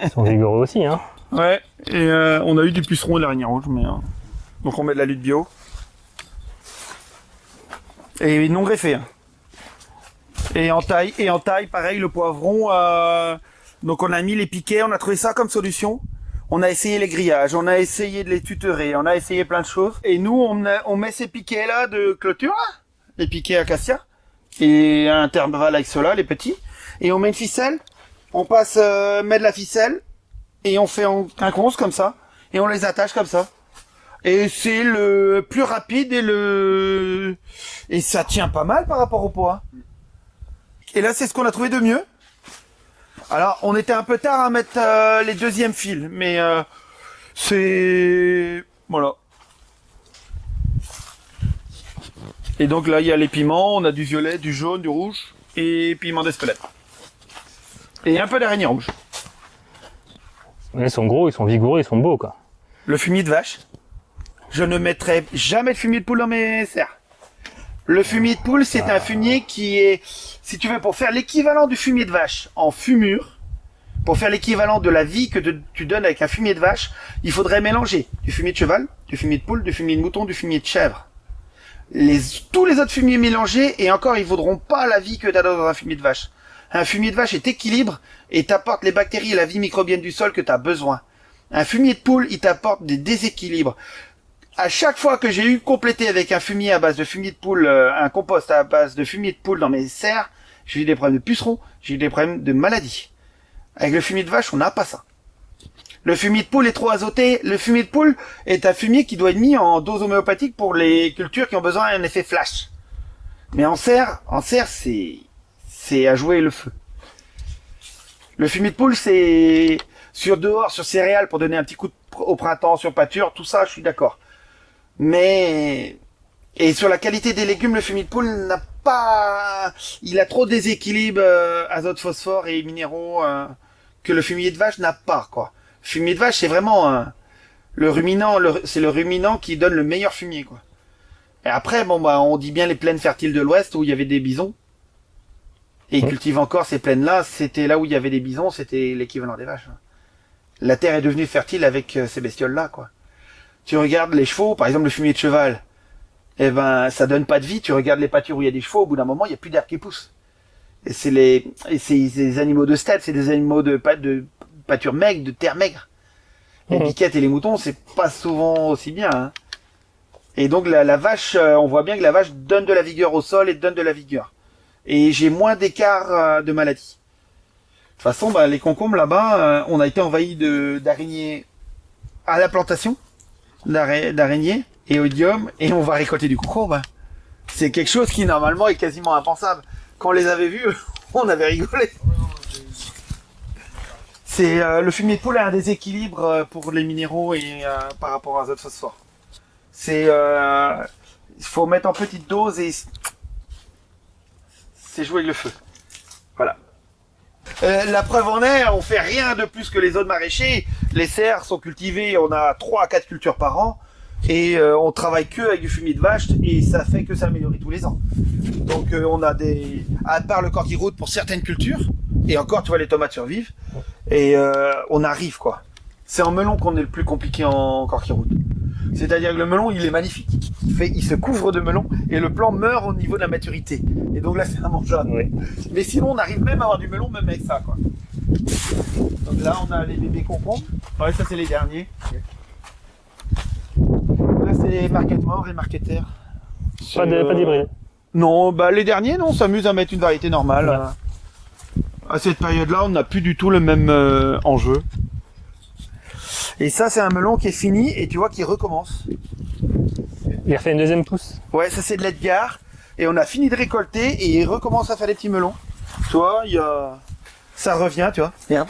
Ils sont vigoureux aussi, hein. Ouais, et on a eu du puceron et de l'araignée rouge, mais donc on met de la lutte bio. Et non greffé. Hein. Et en taille, pareil, le poivron. Donc on a mis les piquets, on a trouvé ça comme solution. On a essayé les grillages, on a essayé de les tutorer, on a essayé plein de choses. Et nous, on met ces piquets là de clôture, là, les piquets acacia, et un intervalle avec ceux-là, les petits. Et on met une ficelle, on passe, met de la ficelle, et on fait un conce comme ça, et on les attache comme ça. Et c'est le plus rapide et ça tient pas mal par rapport au poids. Et là, c'est ce qu'on a trouvé de mieux. Alors, on était un peu tard à mettre les deuxièmes fils, mais c'est... Voilà. Et donc là, il y a les piments, on a du violet, du jaune, du rouge, et piment d'Espelette. Et un peu d'araignée rouge. Ils sont gros, ils sont vigoureux, ils sont beaux, quoi. Le fumier de vache. Je ne mettrai jamais de fumier de poule dans mes serres. Le fumier de poule, c'est un fumier qui est, si tu veux, pour faire l'équivalent du fumier de vache en fumure, pour faire l'équivalent de la vie que tu donnes avec un fumier de vache, il faudrait mélanger du fumier de cheval, du fumier de poule, du fumier de mouton, du fumier de chèvre. Tous les autres fumiers mélangés, et encore, ils vaudront pas la vie que tu as dans un fumier de vache. Un fumier de vache est équilibre et t'apporte les bactéries et la vie microbienne du sol que tu as besoin. Un fumier de poule, il t'apporte des déséquilibres. À chaque fois que j'ai eu complété avec un fumier à base de fumier de poule, un compost à base de fumier de poule dans mes serres, j'ai eu des problèmes de pucerons, j'ai eu des problèmes de maladies. Avec le fumier de vache, on n'a pas ça. Le fumier de poule est trop azoté. Le fumier de poule est un fumier qui doit être mis en dose homéopathique pour les cultures qui ont besoin d'un effet flash. Mais en serre, c'est à jouer le feu. Le fumier de poule, c'est sur dehors, sur céréales pour donner un petit coup au printemps, sur pâture, tout ça, je suis d'accord. Mais, et sur la qualité des légumes, le fumier de poule n'a pas, il a trop de déséquilibre, azote, phosphore et minéraux, que le fumier de vache n'a pas, quoi. Le fumier de vache, c'est vraiment, le ruminant, c'est le ruminant qui donne le meilleur fumier, quoi. Et après, bon, bah, on dit bien les plaines fertiles de l'Ouest où il y avait des bisons. Et ils cultivent encore ces plaines-là, c'était là où il y avait des bisons, c'était l'équivalent des vaches. La terre est devenue fertile avec ces bestioles-là, quoi. Tu regardes les chevaux, par exemple le fumier de cheval, eh ben ça donne pas de vie. Tu regardes les pâtures où il y a des chevaux, au bout d'un moment il y a plus d'herbe qui pousse. Et c'est des animaux de steppe, c'est des animaux de pâture maigre, de terre maigre. Les biquettes et les moutons, c'est pas souvent aussi bien. Hein. Et donc la vache, on voit bien que la vache donne de la vigueur au sol et donne de la vigueur. Et j'ai moins d'écart de maladies. De toute façon, bah, les concombres là-bas, on a été envahi d'araignées à la plantation. D'araignées et odium, et on va récolter du concombre. C'est quelque chose qui normalement est quasiment impensable. Quand on les avait vus, on avait rigolé. C'est le fumier de poule a un déséquilibre pour les minéraux et par rapport à l'azote phosphore. C'est il faut mettre en petite dose et c'est jouer avec le feu. Voilà. La preuve en est, on fait rien de plus que les autres maraîchers. Les serres sont cultivées, on a 3 à 4 cultures par an. Et on travaille que avec du fumier de vache et ça fait que s'améliorer tous les ans. Donc on a des... À part le corky-root pour certaines cultures, et encore tu vois les tomates survivent, et on arrive quoi. C'est en melon qu'on est le plus compliqué en corky-root. C'est-à-dire que le melon il est magnifique. Il se couvre de melon et le plant meurt au niveau de la maturité. Et donc là c'est immangeable. Oui. Mais sinon on arrive même à avoir du melon même avec ça quoi. Donc là on a les bébés concombres. Ouais ça c'est les derniers. Là c'est les marquettes morts et marquettes. Pas d'hybride. Non, bah les derniers non, on s'amuse à mettre une variété normale. Ouais. À cette période-là on n'a plus du tout le même enjeu. Et ça c'est un melon qui est fini et tu vois qu'il recommence. Il a fait une deuxième pousse. Ouais, ça c'est de l'Edgar. Et on a fini de récolter et il recommence à faire des petits melons. Tu vois, il y a... ça revient, tu vois. Regarde.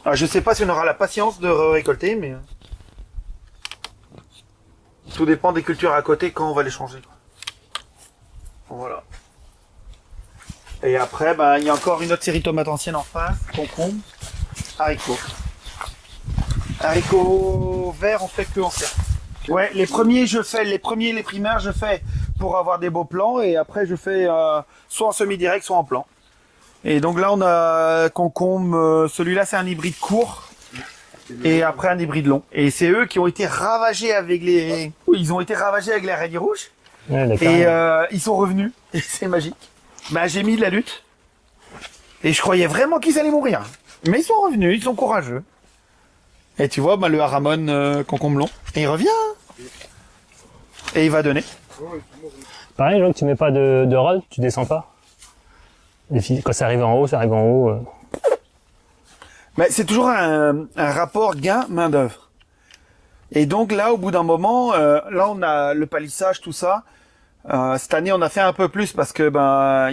Alors, je sais pas si on aura la patience de récolter, mais... Tout dépend des cultures à côté quand on va les changer. Voilà. Et après, bah, il y a encore une autre série de tomates anciennes en face. Concombre, haricots. Haricots verts, on fait que en serre. Ouais, les primeurs, je fais pour avoir des beaux plants et après je fais soit en semi-direct, soit en plant. Et donc là on a concombre, celui-là c'est un hybride court et après un hybride long. Et c'est eux qui ont été ravagés avec les... Ils ont été ravagés avec les araignées rouges Ouais, d'accord. Et ils sont revenus. Et c'est magique. Bah, j'ai mis de la lutte. Et je croyais vraiment qu'ils allaient mourir. Mais ils sont revenus, ils sont courageux. Et tu vois, bah, le Haramon concomblon. Et il revient. Et il va donner. Pareil, genre que tu mets pas de rod, tu descends pas. Quand ça arrive en haut, ça arrive en haut. Mais c'est toujours un rapport gain-main-d'œuvre. Et donc là, au bout d'un moment, là on a le palissage, tout ça. Cette année, on a fait un peu plus parce que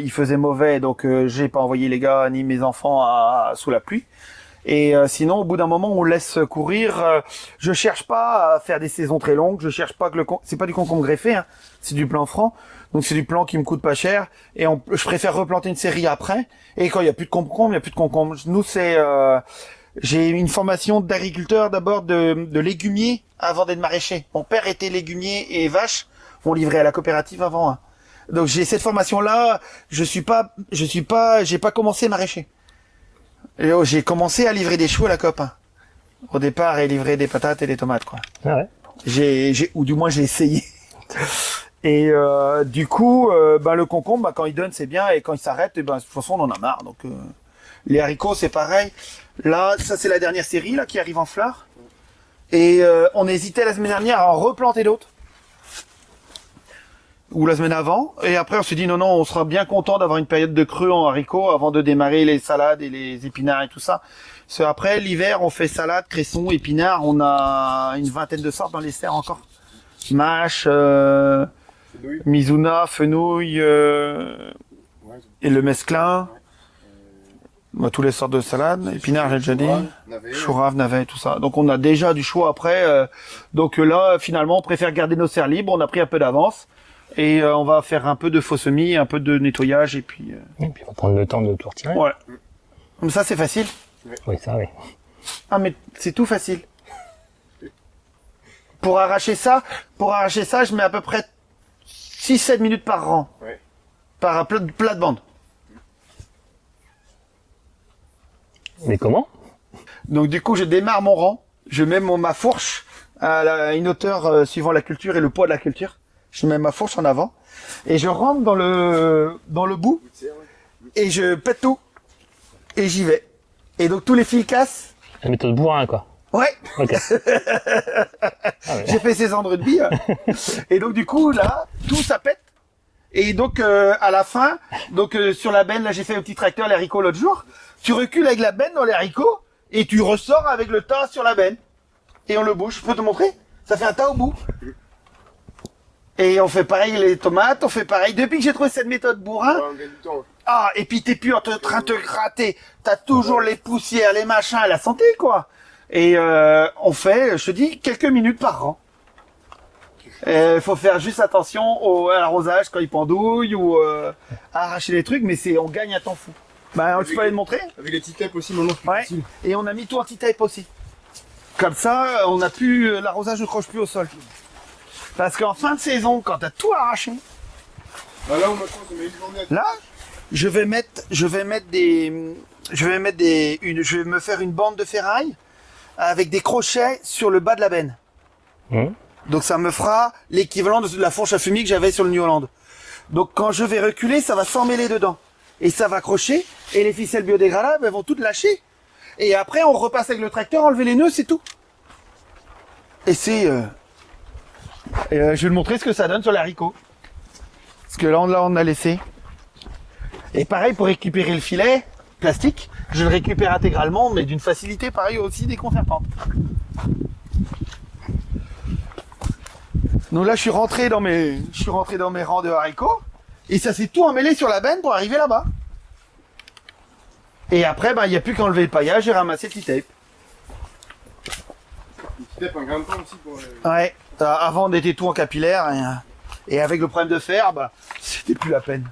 il faisait mauvais, donc j'ai pas envoyé les gars ni mes enfants sous la pluie. Et sinon, au bout d'un moment, on laisse courir. Je cherche pas à faire des saisons très longues. Je cherche pas que c'est pas du concombre greffé, hein, c'est du plan franc. Donc c'est du plan qui me coûte pas cher. Et je préfère replanter une série après. Et quand il y a plus de concombre, il y a plus de concombre. Nous, j'ai une formation d'agriculteur d'abord de légumier avant d'être maraîcher. Mon père était légumier et vache. On livrait à la coopérative avant. Hein. Donc j'ai cette formation-là. J'ai pas commencé maraîcher. Et j'ai commencé à livrer des choux à la coop. Hein. Au départ, et livrer des patates et des tomates, quoi. Ah ouais. Ou du moins j'ai essayé. Et du coup, le concombre, quand il donne, c'est bien, et quand il s'arrête, de toute façon, on en a marre. Donc les haricots, c'est pareil. Là, ça c'est la dernière série là qui arrive en fleurs. Et on hésitait la semaine dernière à en replanter d'autres. Ou la semaine avant. Et après, on s'est dit non, on sera bien content d'avoir une période de creux en haricots avant de démarrer les salades et les épinards et tout ça. Parce après, l'hiver, on fait salade, cresson, épinards. On a une vingtaine de sortes dans les serres encore. Mâche, Mizuna, fenouil, et le mesclin. Tous les sortes de salades. Épinards, j'ai déjà dit. Chou rave, navet, tout ça. Donc on a déjà du choix après. Donc là, finalement, on préfère garder nos serres libres. On a pris un peu d'avance. Et on va faire un peu de faux semis, un peu de nettoyage et puis... Et puis on va prendre le temps de tout retirer. Ouais. Comme ça, c'est facile. Oui, ça oui. Ah, mais c'est tout facile. Pour arracher ça, je mets à peu près 6-7 minutes par rang. Ouais. Par plate-bande. Mais comment? Donc du coup, je démarre mon rang. Je mets ma fourche à une hauteur suivant la culture et le poids de la culture. Je mets ma fourche en avant et je rentre dans le bout et je pète tout et j'y vais. Et donc tous les fils cassent. La méthode bourrin, quoi. Ouais. Ok. J'ai fait 16 ans de rugby. Hein. Et donc du coup là, tout ça pète. Et donc à la fin, sur la benne, là j'ai fait un petit tracteur les haricots l'autre jour. Tu recules avec la benne dans les haricots et tu ressors avec le tas sur la benne. Et on le bouge. Je peux te montrer? Ça fait un tas au bout. Et on fait pareil les tomates, on fait pareil. Depuis que j'ai trouvé cette méthode bourrin, et puis t'es plus en train de te gratter. T'as toujours les poussières, les machins, la santé, quoi. Et on fait, je te dis, quelques minutes par rang. Il faut faire juste attention à l'arrosage quand il pendouille ou à arracher les trucs, mais on gagne un temps fou. Tu peux aller te montrer? Avec les T-tape aussi, maintenant, c'est plus Ouais. facile. Et on a mis tout anti-tape aussi. Comme ça, l'arrosage ne croche plus au sol. Parce qu'en fin de saison, quand t'as tout arraché, Là, on maintenant, on met une journée à là, je vais me faire une bande de ferraille avec des crochets sur le bas de la benne. Donc ça me fera l'équivalent de la fourche à fumier que j'avais sur le New Holland. Donc quand je vais reculer, ça va s'emmêler dedans. Et ça va accrocher, et les ficelles biodégradables, elles vont toutes lâcher. Et après, on repasse avec le tracteur, enlever les nœuds, c'est tout. Et c'est... je vais te montrer ce que ça donne sur les haricots. Parce que là, on a laissé. Et pareil, pour récupérer le filet plastique, je le récupère intégralement, mais d'une facilité pareil aussi déconcertante. Donc là, je suis rentré dans mes rangs de haricots, et ça s'est tout emmêlé sur la benne pour arriver là-bas. Et après, il n'y a plus qu'à enlever le paillage et ramasser le petit tape. Le T-tape, un grain de temps aussi pour... Ouais, avant on était tout en capillaire, et avec le problème de fer, c'était plus la peine.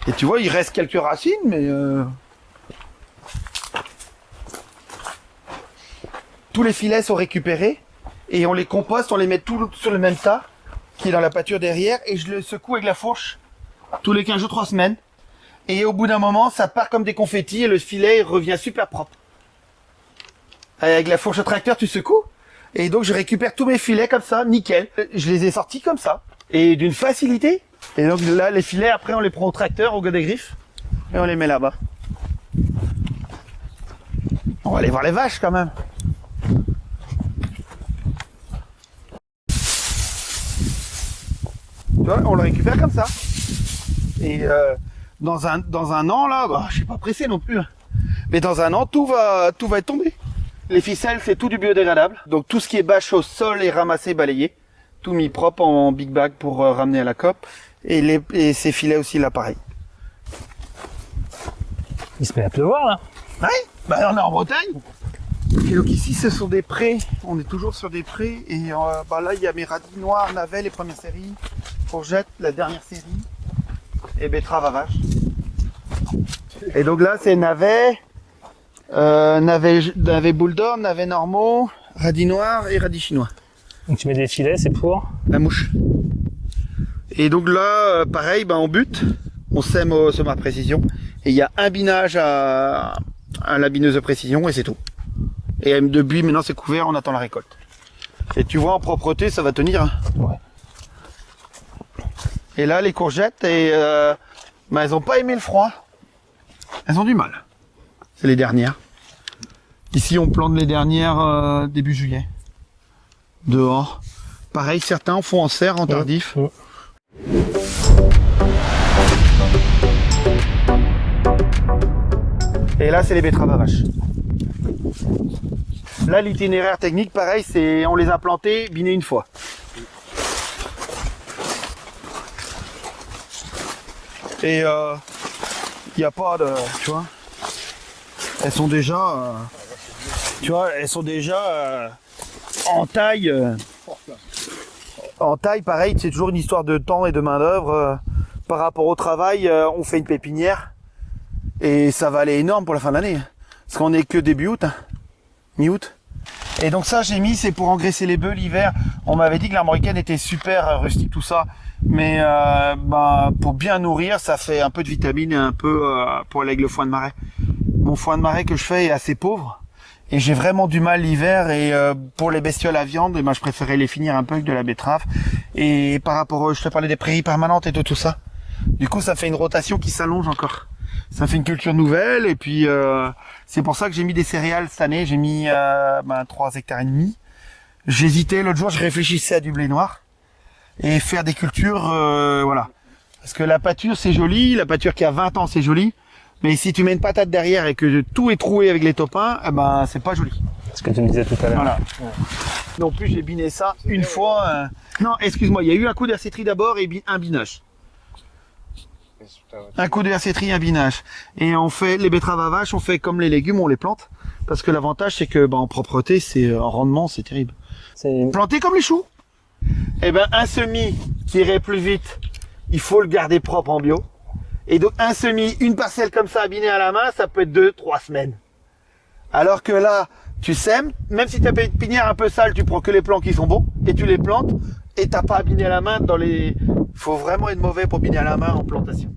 Et tu vois, il reste quelques racines, mais... Tous les filets sont récupérés, et on les composte, on les met tout sur le même tas, qui est dans la pâture derrière, et je le secoue avec la fourche, tous les 15 jours, 3 semaines. Et au bout d'un moment, ça part comme des confettis, et le filet revient super propre. Avec la fourche au tracteur, tu secoues, Et donc je récupère tous mes filets comme ça, nickel. Je les ai sortis comme ça. Et d'une facilité. Et donc là, les filets, après on les prend au tracteur, au gars des griffes. Et on les met là-bas. On va aller voir les vaches quand même. Tu vois, on le récupère comme ça. Et dans un an là, bah, je suis pas pressé non plus. Mais dans un an, tout va être tombé. Les ficelles, c'est tout du biodégradable. Donc tout ce qui est bâche au sol est ramassé, balayé. Tout mis propre en big bag pour ramener à la COP. Et ces filets aussi là, pareil. Il se met à pleuvoir là. Ouais, bah on est en Bretagne. Et donc ici, ce sont des prés. On est toujours sur des prés. Et bah là, il y a mes radis noirs, navets, les premières séries. Courgettes, la dernière série. Et betteraves à vache. Et donc là, c'est navets. Navets boule d'or, navets normaux, radis noirs et radis chinois. Donc tu mets des filets, c'est pour La mouche. Et donc là, pareil, on bute. On sème au semoir à précision. Et il y a un binage à la bineuse de précision et c'est tout. Et depuis, maintenant c'est couvert, on attend la récolte. Et tu vois, en propreté, ça va tenir. Hein. Ouais. Et là, les courgettes, elles ont pas aimé le froid. Elles ont du mal. C'est les dernières. Ici, on plante les dernières début juillet. Dehors. Pareil, certains font en serre, en tardif. Ouais. Et là, c'est les betteraves à vache. Là, l'itinéraire technique, pareil, c'est on les a plantés, binés une fois. Et il n'y a pas de... Tu vois, elles sont déjà... tu vois, elles sont déjà en taille. En taille, pareil, c'est toujours une histoire de temps et de main d'œuvre. Par rapport au travail, on fait une pépinière. Et ça va aller énorme pour la fin de l'année. Parce qu'on est que début août, hein. Mi-août. Et donc ça, j'ai mis, c'est pour engraisser les bœufs l'hiver. On m'avait dit que l'armoricaine était super rustique, tout ça. Mais pour bien nourrir, ça fait un peu de vitamines et un peu pour aller avec le foin de marais. Mon foin de marais que je fais est assez pauvre. Et j'ai vraiment du mal l'hiver. Et pour les bestioles à viande, je préférais les finir un peu avec de la betterave. Et par rapport, je te parlais des prairies permanentes et de tout ça. Du coup, ça fait une rotation qui s'allonge encore. Ça fait une culture nouvelle et puis c'est pour ça que j'ai mis des céréales cette année. J'ai mis 3 hectares et demi. J'hésitais l'autre jour, je réfléchissais à du blé noir et faire des cultures, voilà. Parce que la pâture c'est joli, la pâture qui a 20 ans c'est joli, mais si tu mets une patate derrière et que tout est troué avec les topins, c'est pas joli. Ce que tu me disais tout à l'heure. Voilà. Ouais. Non plus j'ai biné ça une fois. Non, excuse-moi, il y a eu un coup d'acétrie d'abord et un binage. Un coup de hercétrie, un binage. Et on fait les betteraves à vache, on fait comme les légumes, on les plante. Parce que l'avantage, c'est que en propreté, c'est en rendement, c'est terrible. Planter comme les choux. Et un semis qui irait plus vite, il faut le garder propre en bio. Et donc un semis, une parcelle comme ça, abinée à la main, ça peut être 2-3 semaines. Alors que là, tu sèmes, même si tu as une pépinière un peu sale, tu prends que les plants qui sont bons, et tu les plantes, et t'as pas abiné à la main dans les... Faut vraiment être mauvais pour biner à la main en plantation.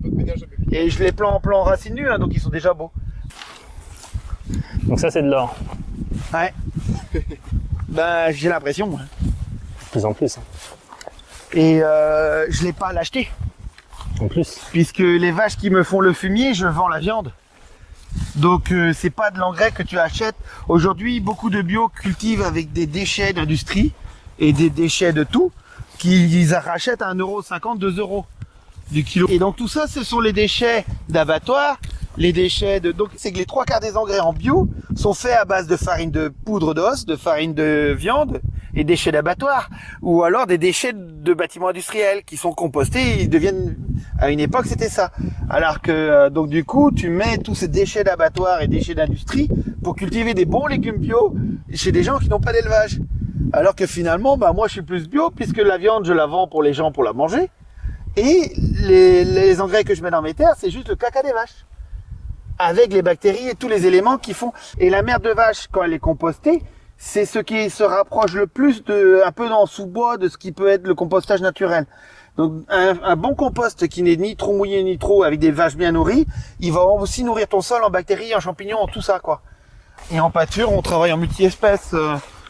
Et je les plante en plan racines nues, hein, donc ils sont déjà beaux. Donc ça c'est de l'or. Ouais. J'ai l'impression. Moi. De plus en plus. Hein. Et je l'ai pas à l'acheter. En plus. Puisque les vaches qui me font le fumier, je vends la viande. Donc c'est pas de l'engrais que tu achètes. Aujourd'hui, beaucoup de bio cultivent avec des déchets d'industrie et des déchets de tout. Qu'ils rachètent à 1,50 €, 2 € du kilo. Et donc tout ça, ce sont les déchets d'abattoir, les déchets de... Donc c'est que les 3/4 des engrais en bio sont faits à base de farine de poudre d'os, de farine de viande et déchets d'abattoir. Ou alors des déchets de bâtiments industriels qui sont compostés, ils deviennent... À une époque, c'était ça. Alors que, donc du coup, tu mets tous ces déchets d'abattoir et déchets d'industrie pour cultiver des bons légumes bio chez des gens qui n'ont pas d'élevage. Alors que finalement, moi je suis plus bio puisque la viande je la vends pour les gens pour la manger et les engrais que je mets dans mes terres c'est juste le caca des vaches avec les bactéries et tous les éléments qui font. Et la merde de vache quand elle est compostée, c'est ce qui se rapproche le plus de un peu dans sous-bois de ce qui peut être le compostage naturel. Donc un bon compost qui n'est ni trop mouillé ni trop avec des vaches bien nourries, il va aussi nourrir ton sol en bactéries, en champignons, en tout ça quoi. Et en pâture, on travaille en multi-espèces.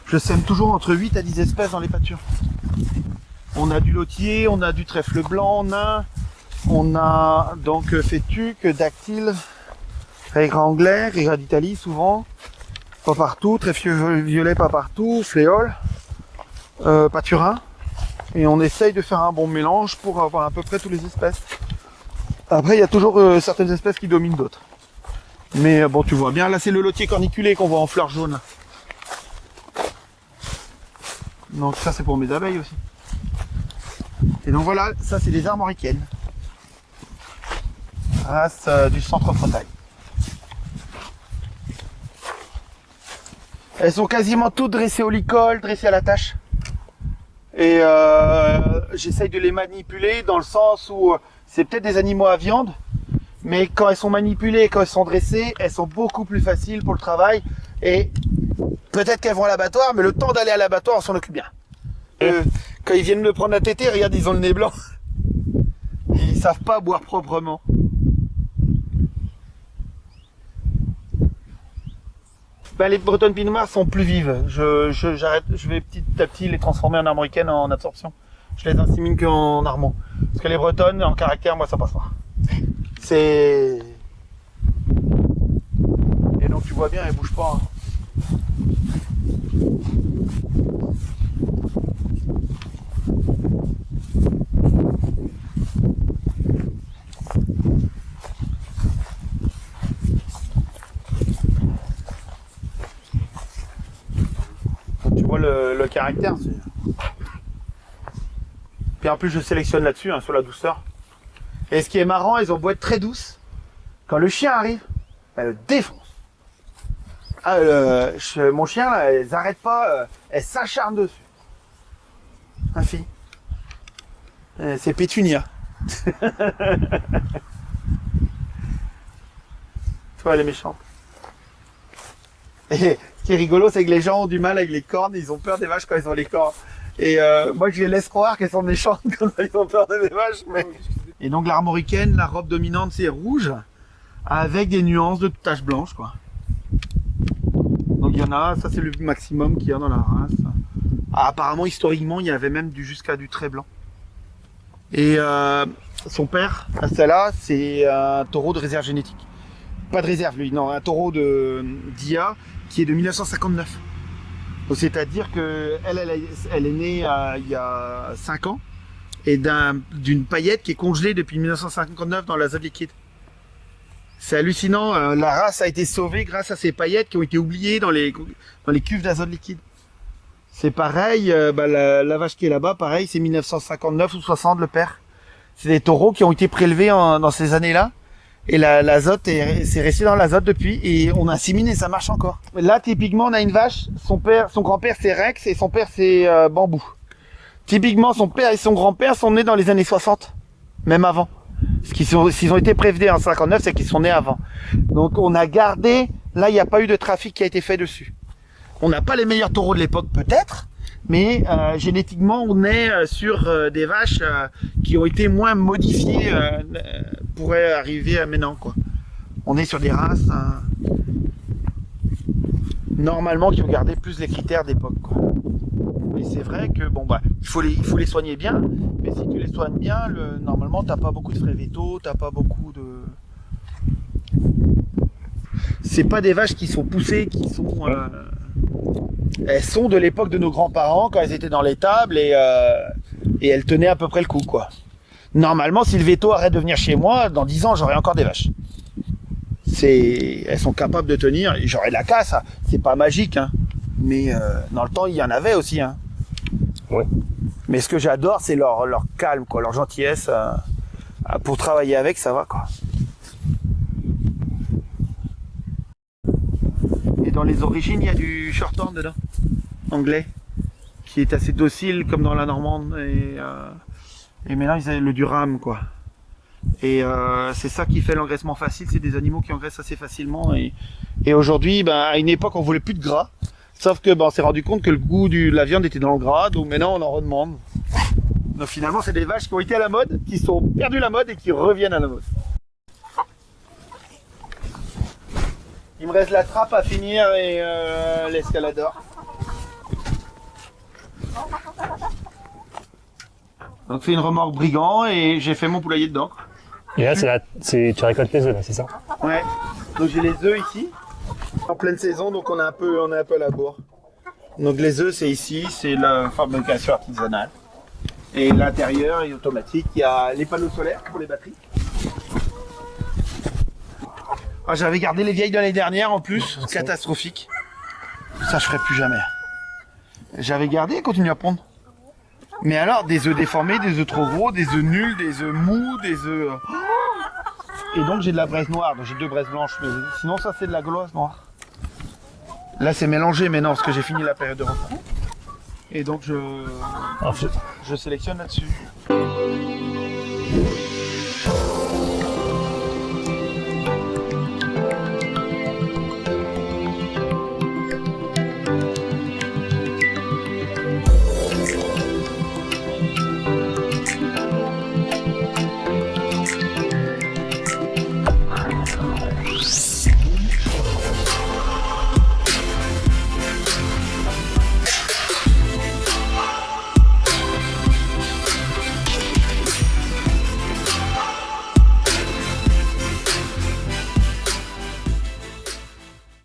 Je sème toujours entre 8 à 10 espèces dans les pâtures. On a du lotier, on a du trèfle blanc, nain, on a donc fétuc, dactyle, raigrats anglais, raigrats d'Italie souvent, pas partout, trèfle violet pas partout, fléole, pâturin. Et on essaye de faire un bon mélange pour avoir à peu près toutes les espèces. Après, il y a toujours certaines espèces qui dominent d'autres. Mais bon, tu vois bien, là c'est le lotier corniculé qu'on voit en fleurs jaunes. Donc ça c'est pour mes abeilles aussi. Et donc voilà, ça c'est des armoricaines. Race du centre-Bretagne. Elles sont quasiment toutes dressées au licol, dressées à la tâche. Et j'essaye de les manipuler dans le sens où c'est peut-être des animaux à viande, mais quand elles sont manipulées, quand elles sont dressées, elles sont beaucoup plus faciles pour le travail. Et peut-être qu'elles vont à l'abattoir, mais le temps d'aller à l'abattoir, on s'en occupe bien. Quand ils viennent me prendre la tétée, regarde, ils ont le nez blanc. Ils savent pas boire proprement. Ben, les bretonnes pinot noires sont plus vives. Je vais petit à petit les transformer en armoricaines en absorption. Je les insémine qu'en armand. Parce que les bretonnes, en caractère, moi ça passe pas. C'est... Et donc tu vois bien, elles bougent pas. Tu vois le caractère. Puis en plus je sélectionne là-dessus, hein, sur la douceur. Et ce qui est marrant, elles ont beau être très douces. Quand le chien arrive, elle le défonce. Ah, mon chien là, elles n'arrêtent pas, elles s'acharnent dessus. Ma fille. C'est Pétunia. Toi, elle est méchante. Et ce qui est rigolo, c'est que les gens ont du mal avec les cornes, ils ont peur des vaches quand ils ont les cornes. Et moi, je les laisse croire qu'elles sont méchantes quand ils ont peur des vaches. Mais... Et donc l'armoricaine, la robe dominante, c'est rouge, avec des nuances de taches blanches, quoi. Donc il y en a, ça c'est le maximum qu'il y a dans la race. Ah, apparemment, historiquement, il y avait même jusqu'à du trait blanc. Et son père, celle-là, c'est un taureau de réserve génétique. Pas de réserve, lui, non, un taureau de d'IA qui est de 1959. Donc c'est-à-dire que elle est née il y a 5 ans et d'une paillette qui est congelée depuis 1959 dans l'azote liquide. C'est hallucinant, la race a été sauvée grâce à ces paillettes qui ont été oubliées dans les cuves d'azote liquide. C'est pareil, la vache qui est là-bas, pareil, c'est 1959 ou 60 le père. C'est des taureaux qui ont été prélevés dans ces années-là. Et l'azote c'est resté dans l'azote depuis et on insémine et ça marche encore. Là, typiquement, on a une vache, son grand-père c'est Rex et son père c'est Bambou. Typiquement, son père et son grand-père sont nés dans les années 60, même avant. S'ils ont été prévenus en 59, c'est qu'ils sont nés avant. Donc on a gardé, là il n'y a pas eu de trafic qui a été fait dessus. On n'a pas les meilleurs taureaux de l'époque peut-être, mais génétiquement on est sur des vaches qui ont été moins modifiées pour arriver à maintenant, quoi. On est sur des races normalement qui ont gardé plus les critères d'époque, quoi. Et c'est vrai que bon il faut les soigner bien, mais si tu les soignes bien, normalement t'as pas beaucoup de frais vétaux, t'as pas beaucoup de... C'est pas des vaches qui sont poussées, qui sont... Elles sont de l'époque de nos grands-parents quand elles étaient dans l'étable et elles tenaient à peu près le coup, quoi. Normalement, si le veto arrête de venir chez moi, dans 10 ans, j'aurai encore des vaches. Elles sont capables de tenir. J'aurai de la casse, c'est pas magique, hein. Mais dans le temps, il y en avait aussi, hein. Oui. Mais ce que j'adore, c'est leur calme, quoi, leur gentillesse. Pour travailler avec, ça va, quoi. Et dans les origines, il y a du shorthorn dedans, anglais, qui est assez docile comme dans la normande. Et maintenant, ils ont le Durham, quoi. Et c'est ça qui fait l'engraissement facile, c'est des animaux qui engraissent assez facilement. Et aujourd'hui, à une époque, on voulait plus de gras. Sauf que on s'est rendu compte que le goût de la viande était dans le gras, donc maintenant on en redemande. Donc finalement, c'est des vaches qui ont été à la mode, qui sont perdues la mode et qui reviennent à la mode. Il me reste la trappe à finir et l'escalador. Donc fait une remorque brigand et j'ai fait mon poulailler dedans. Et là, tu récoltes les œufs, là, c'est ça? Ouais. Donc j'ai les œufs ici. En pleine saison, donc on est un peu à la bourre. Donc les œufs c'est ici, c'est la fabrication artisanale. Et l'intérieur est automatique. Il y a les panneaux solaires pour les batteries. Ah, j'avais gardé les vieilles de l'année dernière en plus, catastrophique. Ça je ferai plus jamais. J'avais gardé et continue à pondre. Mais alors des œufs déformés, des œufs trop gros, des œufs nuls, des œufs mous, des œufs... Et donc j'ai de la braise noire, donc j'ai 2 braises blanches, mais sinon ça c'est de la gauloise noire. Là c'est mélangé maintenant parce que j'ai fini la période de repos. Et donc je sélectionne là-dessus.